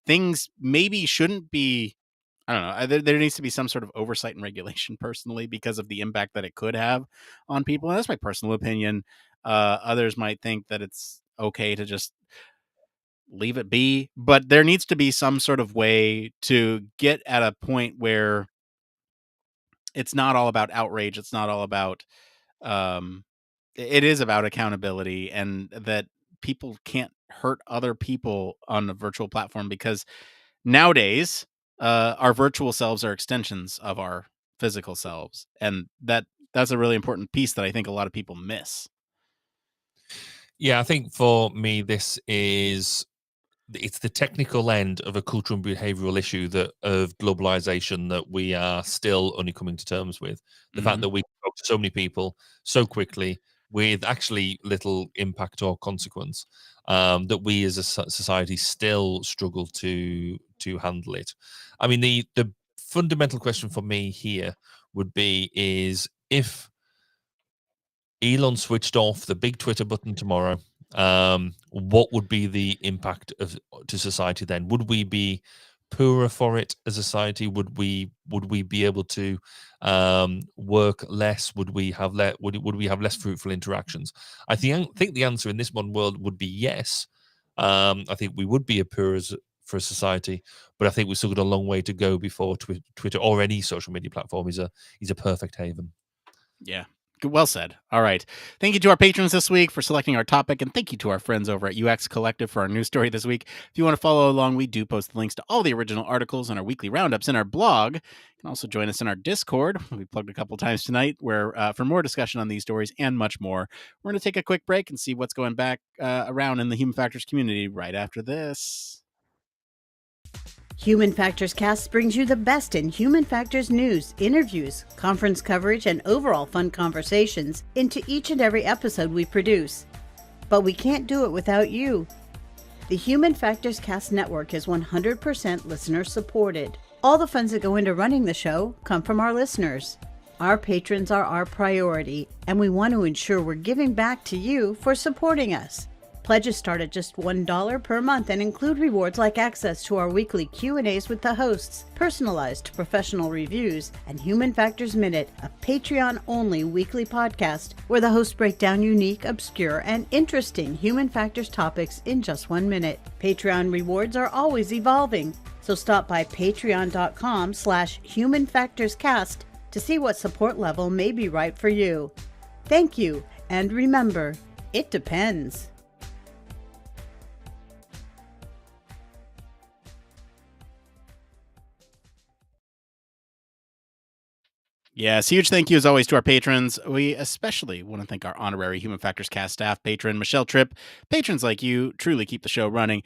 S1: things maybe shouldn't be. I don't know. There needs to be some sort of oversight and regulation, personally, because of the impact that it could have on people. And that's my personal opinion. Others might think that it's okay to just leave it be, but there needs to be some sort of way to get at a point where it's not all about outrage. It's not all about. It is about accountability, and that people can't hurt other people on a virtual platform, because nowadays our virtual selves are extensions of our physical selves, and that's a really important piece that I think a lot of people miss.
S2: Yeah, I think for me, it's the technical end of a cultural and behavioral issue of globalization that we are still only coming to terms with. The fact that we talk to so many people so quickly with actually little impact or consequence, that we as a society still struggle to handle it. I mean, the fundamental question for me here would be, is if Elon switched off the big Twitter button tomorrow, what would be the impact to society then? Would we be poorer for it as a society? Would we be able to work less? Would we have would we have less fruitful interactions? I think the answer in this modern world would be yes. I think we would be a poorer for a society, but I think we've still got a long way to go before Twitter or any social media platform is a perfect haven.
S1: Yeah, Well said. All right. Thank you to our patrons this week for selecting our topic, and thank you to our friends over at UX Collective for our news story this week. If you want to follow along, we do post links to all the original articles and our weekly roundups in our blog. You can also join us in our Discord. We plugged a couple times tonight, where for more discussion on these stories and much more. We're going to take a quick break and see what's going back around in the Human Factors community right after this.
S3: Human Factors Cast brings you the best in human factors news, interviews, conference coverage, and overall fun conversations into each and every episode we produce. But we can't do it without you. The Human Factors Cast network is 100% listener supported. All the funds that go into running the show come from our listeners. Our patrons are our priority, and we want to ensure we're giving back to you for supporting us. Pledges start at just $1 per month and include rewards like access to our weekly Q&As with the hosts, personalized professional reviews, and Human Factors Minute, a Patreon-only weekly podcast where the hosts break down unique, obscure, and interesting human factors topics in just 1 minute. Patreon rewards are always evolving, so stop by patreon.com/humanfactorscast to see what support level may be right for you. Thank you, and remember, it depends.
S1: Yes, huge thank you as always to our patrons. We especially want to thank our honorary Human Factors Cast staff patron, Michelle Tripp. Patrons like you truly keep the show running.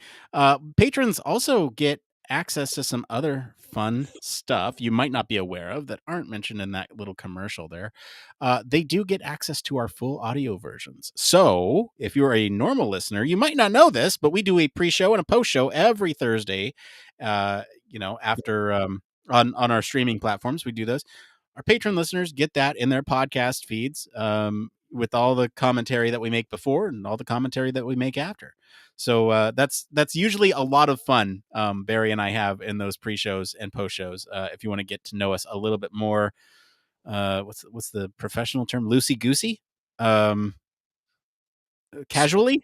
S1: Patrons also get access to some other fun stuff you might not be aware of that aren't mentioned in that little commercial there. They do get access to our full audio versions. So if you're a normal listener, you might not know this, but we do a pre-show and a post-show every Thursday. After on our streaming platforms, we do those. Our patron listeners get that in their podcast feeds with all the commentary that we make before and all the commentary that we make after. So that's usually a lot of fun Barry and I have in those pre-shows and post-shows. If you want to get to know us a little bit more, what's the professional term? Loosey-goosey? Casually?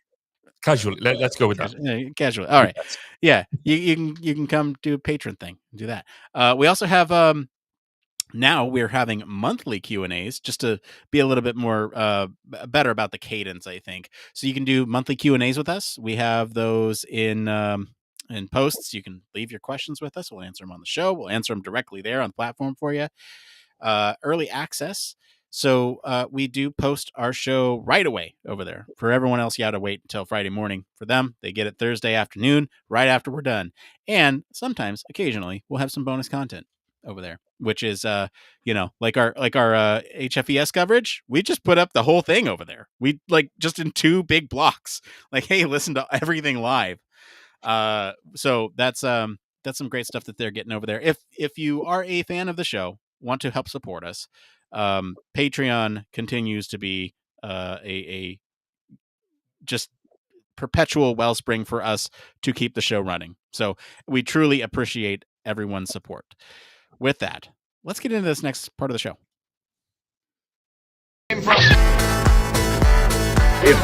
S2: Casually. Let's go with that.
S1: Casually. All right. Yeah. You can come do a patron thing. Do that. We also have now we're having monthly Q&As just to be a little bit more better about the cadence, I think. So you can do monthly Q&As with us. We have those in posts. You can leave your questions with us. We'll answer them on the show. We'll answer them directly there on the platform for you. Early access. So we do post our show right away over there. For everyone else, you got to wait until Friday morning. For them, they get it Thursday afternoon, right after we're done. And sometimes, occasionally, we'll have some bonus content over there, which is like our HFES coverage. We just put up the whole thing over there. We just in 2 big blocks. Like, hey, listen to everything live. So that's some great stuff that they're getting over there. If you are a fan of the show, want to help support us, Patreon continues to be a just perpetual wellspring for us to keep the show running. So we truly appreciate everyone's support. With that, let's get into this next part of the show.
S4: It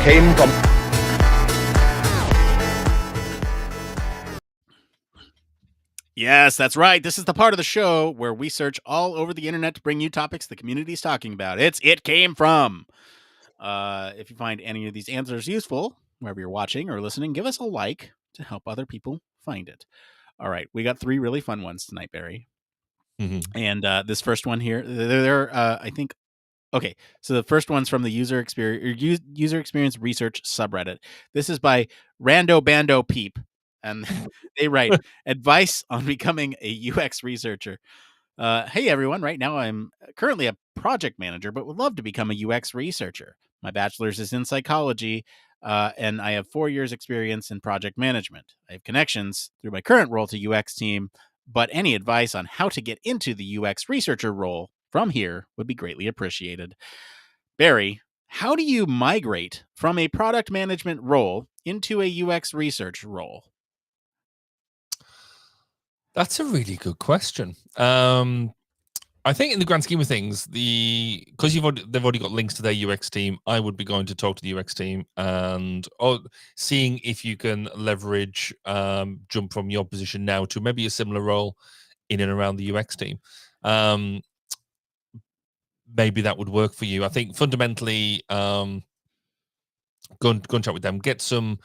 S4: came from.
S1: Yes, that's right. This is the part of the show where we search all over the internet to bring you topics the community is talking about. It came from. If you find any of these answers useful, wherever you're watching or listening, give us a like to help other people find it. All right, we got 3 really fun ones tonight, Barry.
S2: Mm-hmm.
S1: And this first one here, they're I think. Okay, so the first one's from the user experience research subreddit. This is by Rando Bando Peep, and they write advice on becoming a UX researcher. Hey everyone, right now I'm currently a project manager, but would love to become a UX researcher. My bachelor's is in psychology, and I have 4 years experience in project management. I have connections through my current role to UX team, but any advice on how to get into the UX researcher role from here would be greatly appreciated. Barry, how do you migrate from a product management role into a UX research role?
S2: That's a really good question. I think in the grand scheme of things, because they've already got links to their UX team, I would be going to talk to the UX team and seeing if you can leverage jump from your position now to maybe a similar role in and around the UX team. maybe that would work for you. I think fundamentally, go and chat with them, get some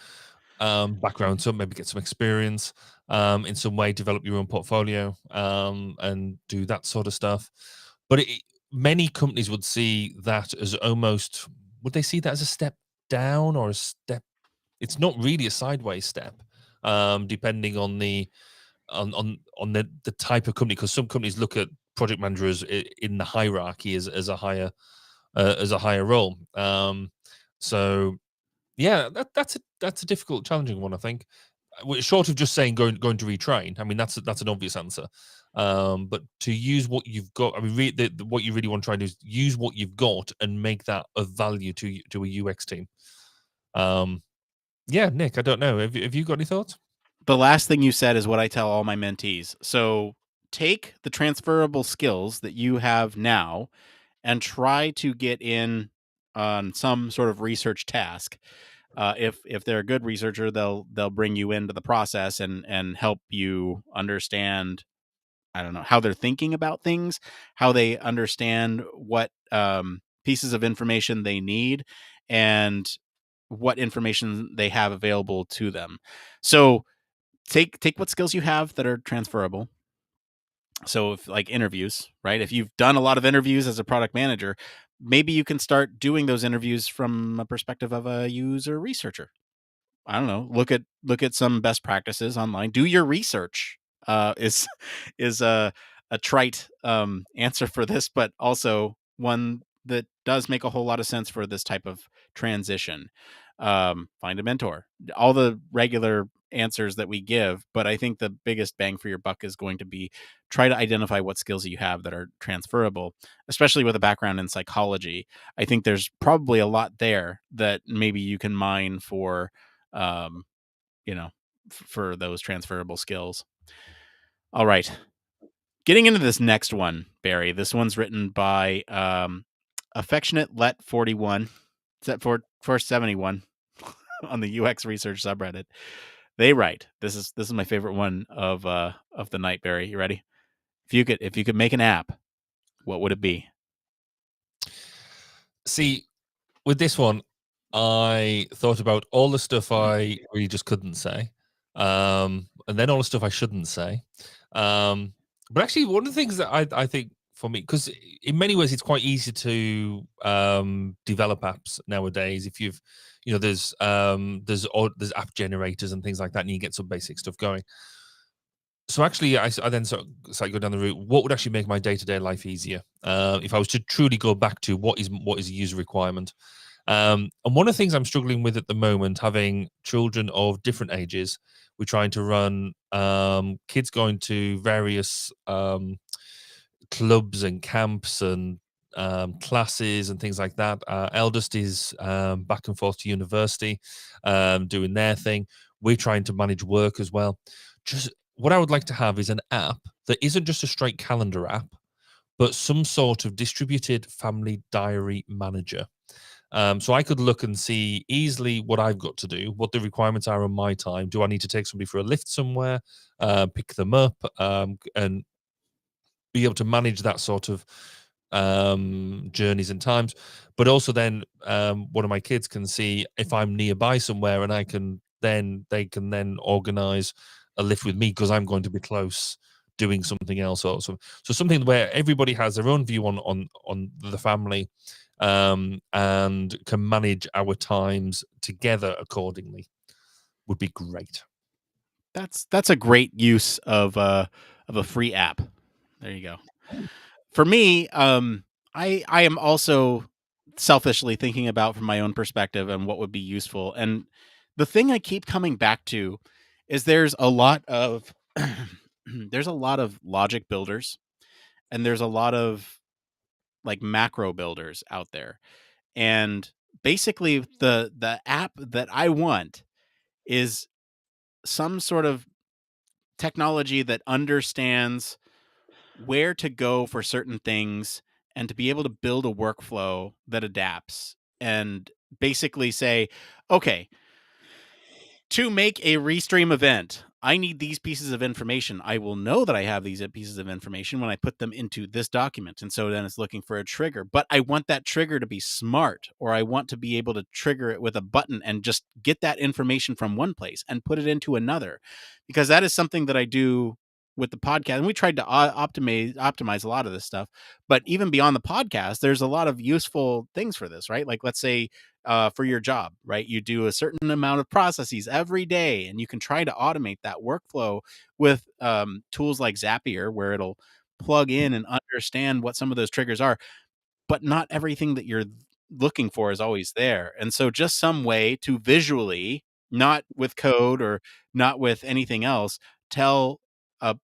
S2: background, so maybe get some experience in some way, develop your own portfolio, and do that sort of stuff. But many companies would see that as almost, would they see that as a step down or a step? It's not really a sideways step, depending on the type of company, because some companies look at project managers in the hierarchy as a higher role. So yeah, that's a difficult, challenging one, I think. Short of just saying going to retrain, I mean that's an obvious answer. But to use what you've got, I mean, what you really want to try and do is use what you've got and make that of value to a UX team. Yeah, Nick, I don't know. Have you got any thoughts?
S1: The last thing you said is what I tell all my mentees. So take the transferable skills that you have now and try to get in on some sort of research task. If they're a good researcher, they'll bring you into the process and help you understand, I don't know, how they're thinking about things, how they understand what pieces of information they need, and what information they have available to them. So take what skills you have that are transferable. So if like interviews, right? If you've done a lot of interviews as a product manager, maybe you can start doing those interviews from a perspective of a user researcher. I don't know. Look at some best practices online. Do your research. Is is a trite answer for this, but also one that does make a whole lot of sense for this type of transition. Find a mentor. All the regular answers that we give, but I think the biggest bang for your buck is going to be try to identify what skills you have that are transferable, especially with a background in psychology. I think there's probably a lot there that maybe you can mine for um, for those transferable skills. All right. Getting into this next one, Barry. This one's written by Affectionate Let 41, set for 71 on the UX research subreddit. They write, this is my favorite one of the night, Barry. You ready? If you could make an app, what would it be?
S2: See, with this one, I thought about all the stuff I really just couldn't say, and then all the stuff I shouldn't say. But actually, one of the things that I think for me, because in many ways it's quite easy to develop apps nowadays. If you've, there's app generators and things like that, and you get some basic stuff going. So actually, I then sort of go down the route. What would actually make my day-to-day life easier if I was to truly go back to what is a user requirement? And one of the things I'm struggling with at the moment, having children of different ages, we're trying to run kids going to various clubs and camps and classes and things like that. Eldest is back and forth to university, doing their thing. We're trying to manage work as well. Just what I would like to have is an app that isn't just a straight calendar app, but some sort of distributed family diary manager. So I could look and see easily what I've got to do, what the requirements are on my time. Do I need to take somebody for a lift somewhere, pick them up, and be able to manage that sort of journeys and times? But also then one of my kids can see if I'm nearby somewhere, and they can then organize a lift with me because I'm going to be close doing something else. Or so something where everybody has their own view on the family, and can manage our times together accordingly would be great.
S1: That's a great use of a free app. There you go. For me, I am also selfishly thinking about from my own perspective and what would be useful. And the thing I keep coming back to is there's a lot of there's a lot of logic builders and there's a lot of like macro builders out there. And basically the app that I want is some sort of technology that understands where to go for certain things and to be able to build a workflow that adapts and basically say, okay, To make a restream event, I need these pieces of information. I will know that I have these pieces of information when I put them into this document. And so then it's looking for a trigger. But I want that trigger to be smart, or I want to be able to trigger it with a button and just get that information from one place and put it into another. Because that is something that I do with the podcast. And we tried to optimize a lot of this stuff. But even beyond the podcast, there's a lot of useful things for this, right? Like, let's say for your job, right? You do a certain amount of processes every day, and you can try to automate that workflow with tools like Zapier, where it'll plug in and understand what some of those triggers are. But not everything that you're looking for is always there. And so just some way to visually, not with code or not with anything else, tell a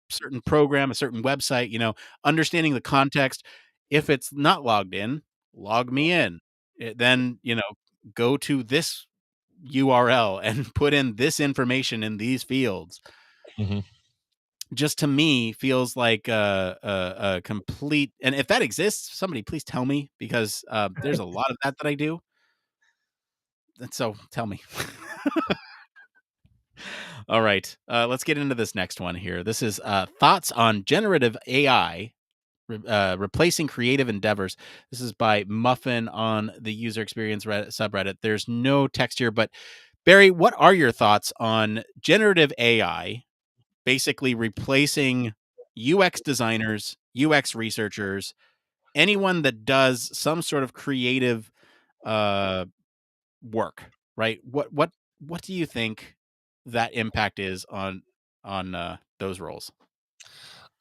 S1: certain program, a certain website, understanding the context. If it's not logged in, log me in. Then, go to this URL and put in this information in these fields.
S2: Mm-hmm.
S1: Just to me feels like a complete, and if that exists, somebody please tell me, because there's a lot of that I do. And so tell me. All right. Let's get into this next one here. This is thoughts on generative AI replacing creative endeavors. This is by Muffin on the user experience subreddit. There's no text here, but Barry, what are your thoughts on generative AI basically replacing UX designers, UX researchers, anyone that does some sort of creative work, right? What do you think that impact is on those roles?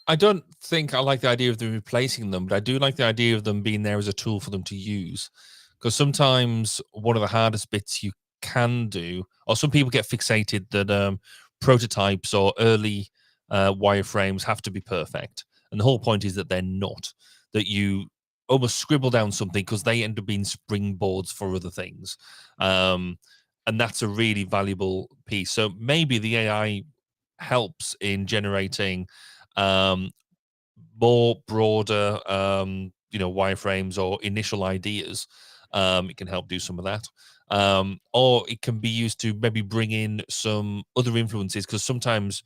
S2: I don't think I like the idea of them replacing them, but I do like the idea of them being there as a tool for them to use. Because sometimes one of the hardest bits you can do, or some people get fixated that prototypes or early wireframes have to be perfect. And the whole point is that they're not, that you almost scribble down something because they end up being springboards for other things. And that's a really valuable piece. So maybe the AI helps in generating more broader, wireframes or initial ideas. It can help do some of that. Or it can be used to maybe bring in some other influences, because sometimes,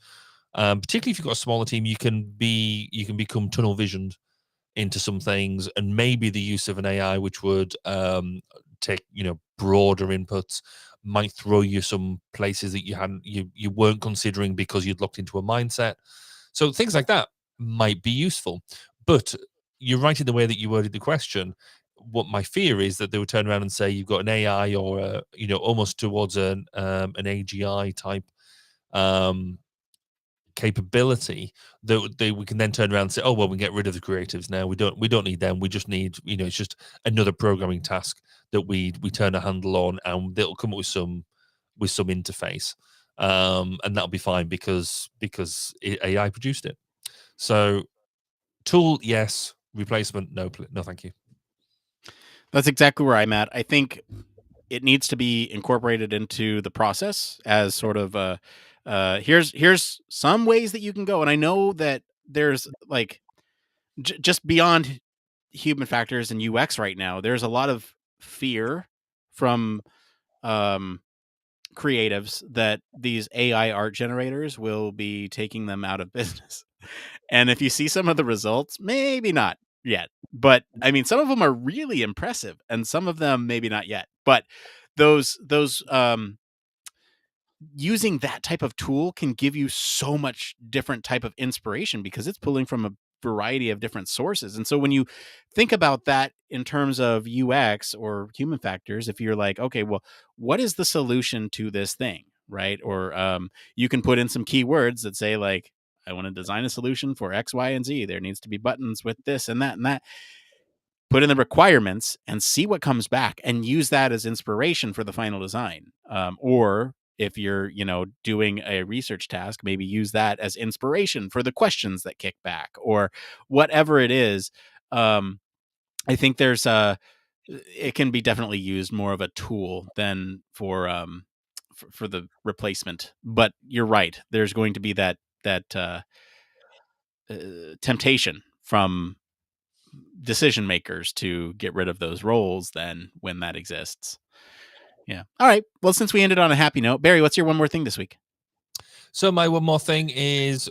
S2: particularly if you've got a smaller team, you can become tunnel visioned into some things, and maybe the use of an AI which would take broader inputs might throw you some places that you weren't considering because you'd looked into a mindset. So things like that might be useful. But you're right in the way that you worded the question. What my fear is that they would turn around and say you've got an AI or almost towards an AGI type capability that we can then turn around and say, oh well, we can get rid of the creatives now. We don't need them. We just need it's just another programming task that we turn a handle on, and they'll come up with some interface, and that'll be fine because AI produced it. So tool, yes. Replacement, no, no, thank you.
S1: That's exactly where I'm at. I think it needs to be incorporated into the process as sort of here's some ways that you can go. And I know that there's like just beyond human factors and UX right now, there's a lot of fear from creatives that these AI art generators will be taking them out of business. And if you see some of the results, maybe not yet. But I mean, some of them are really impressive, and some of them maybe not yet. But those using that type of tool can give you so much different type of inspiration, because it's pulling from a variety of different sources. And so when you think about that in terms of UX or human factors, if you're like, okay, well, what is the solution to this thing, right? Or you can put in some keywords that say, like, I want to design a solution for X, Y, and Z. There needs to be buttons with this and that and that. Put in the requirements and see what comes back, and use that as inspiration for the final design. Or if you're, doing a research task, maybe use that as inspiration for the questions that kick back, or whatever it is. I think it can be definitely used more of a tool than for the replacement. But you're right. There's going to be that temptation from decision makers to get rid of those roles then when that exists. Yeah. All right. Well, since we ended on a happy note, Barry, what's your one more thing this week?
S2: So my one more thing is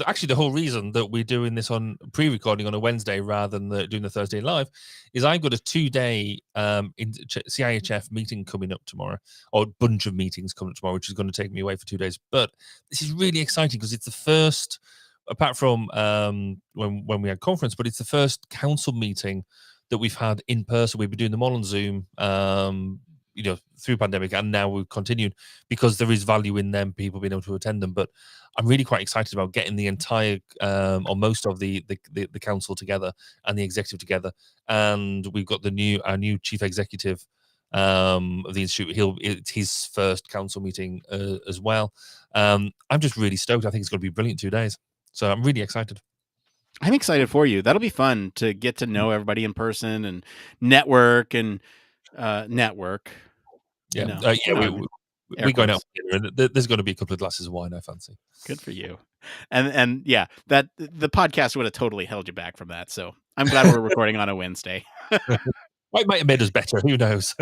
S2: actually the whole reason that we're doing this on pre-recording on a Wednesday rather than doing the Thursday live is I've got a 2-day CIHF meeting coming up tomorrow, or a bunch of meetings coming up tomorrow, which is going to take me away for 2 days. But this is really exciting because it's the first, apart from when we had conference, but it's the first council meeting that we've had in person. We've been doing them all on Zoom. Through pandemic, and now we've continued because there is value in them, people being able to attend them. But I'm really quite excited about getting the entire or most of the council together and the executive together. And we've got our new chief executive of the institute. It's his first council meeting as well. I'm just really stoked. I think it's going to be brilliant 2 days. So I'm really excited.
S1: I'm excited for you. That'll be fun to get to know everybody in person and network and network.
S2: Yeah, we're going out for dinner, and there's going to be a couple of glasses of wine, I fancy.
S1: Good for you. And yeah, that the podcast would have totally held you back from that. So I'm glad we're recording on a Wednesday.
S2: Might have made us better. Who knows?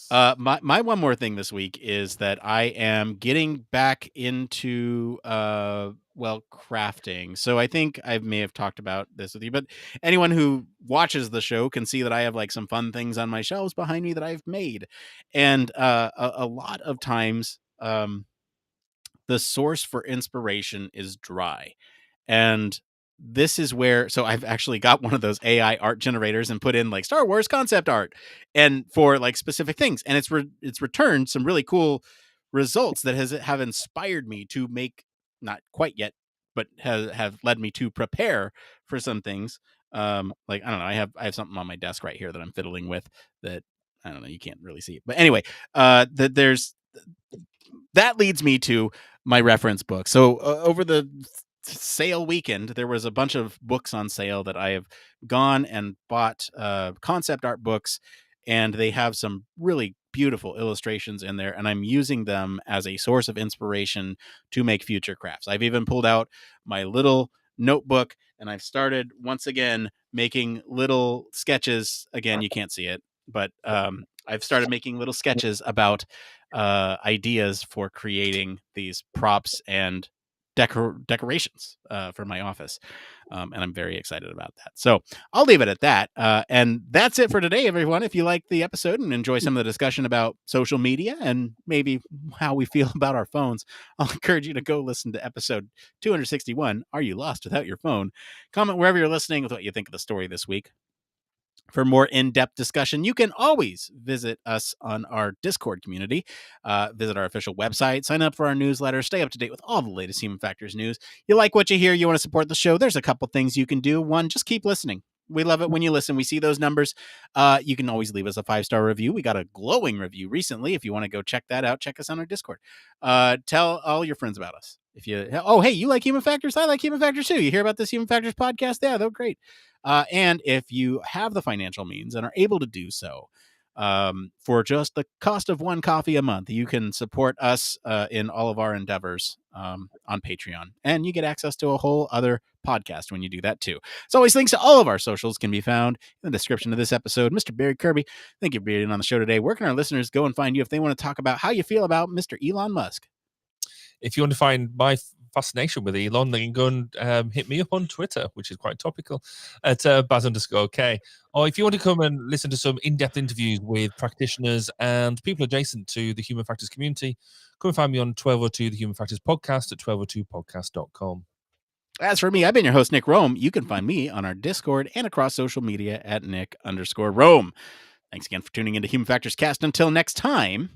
S1: My one more thing this week is that I am getting back into crafting. So I think I may have talked about this with you, but anyone who watches the show can see that I have like some fun things on my shelves behind me that I've made, and a lot of times the source for inspiration is dry, and this is where, so I've actually got one of those AI art generators and put in like Star Wars concept art and for like specific things. And it's returned some really cool results that have inspired me to make, not quite yet, but have led me to prepare for some things. Like, I don't know, I have something on my desk right here that I'm fiddling with that, I don't know, you can't really see it. But anyway, that leads me to my reference book. So over the sale weekend, there was a bunch of books on sale that I have gone and bought, concept art books, and they have some really beautiful illustrations in there, and I'm using them as a source of inspiration to make future crafts. I've even pulled out my little notebook and I've started once again making little sketches. Again, you can't see it, but I've started making little sketches about ideas for creating these props and decorations for my office, and I'm very excited about that. So I'll leave it at that, and that's it for today, everyone. If you like the episode and enjoy some of the discussion about social media and maybe how we feel about our phones, I'll encourage you to go listen to episode 261, Are You Lost Without Your Phone? Comment wherever you're listening with what you think of the story this week. For more in-depth discussion, you can always visit us on our Discord community, visit our official website, sign up for our newsletter, stay up to date with all the latest Human Factors news. You like what you hear, you want to support the show, there's a couple things you can do. One, just keep listening. We love it when you listen. We see those numbers. You can always leave us a 5-star review. We got a glowing review recently. If you want to go check that out, check us on our Discord. Tell all your friends about us. If you, hey, you like Human Factors? I like Human Factors too. You hear about this Human Factors podcast? Yeah, they're great. And if you have the financial means and are able to do so, for just the cost of one coffee a month, you can support us in all of our endeavors on Patreon. And you get access to a whole other podcast when you do that too. As always, links to all of our socials can be found in the description of this episode. Mr. Barry Kirby, thank you for being on the show today. Where can our listeners go and find you if they want to talk about how you feel about Mr. Elon Musk?
S2: If you want to find my fascination with Elon, then you can go and hit me up on Twitter, which is quite topical, at Baz_K. Or if you want to come and listen to some in-depth interviews with practitioners and people adjacent to the Human Factors community, come and find me on 1202 The Human Factors Podcast at 1202podcast.com.
S1: As for me, I've been your host, Nick Roome. You can find me on our Discord and across social media at Nick_Roome. Thanks again for tuning into Human Factors Cast. Until next time,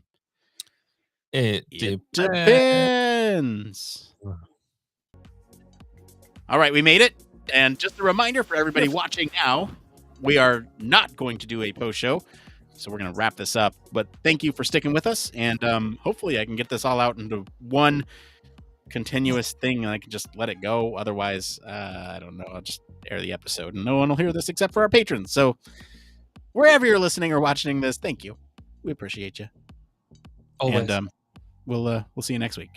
S2: It
S1: depends. All right, we made it. And just a reminder for everybody watching now, we are not going to do a post show, so we're going to wrap this up. But thank you for sticking with us, and hopefully I can get this all out into one continuous thing, and I can just let it go. Otherwise, I don't know, I'll just air the episode, and no one will hear this except for our patrons. So wherever you're listening or watching this, thank you. We appreciate you.
S2: Always.
S1: And we'll see you next week.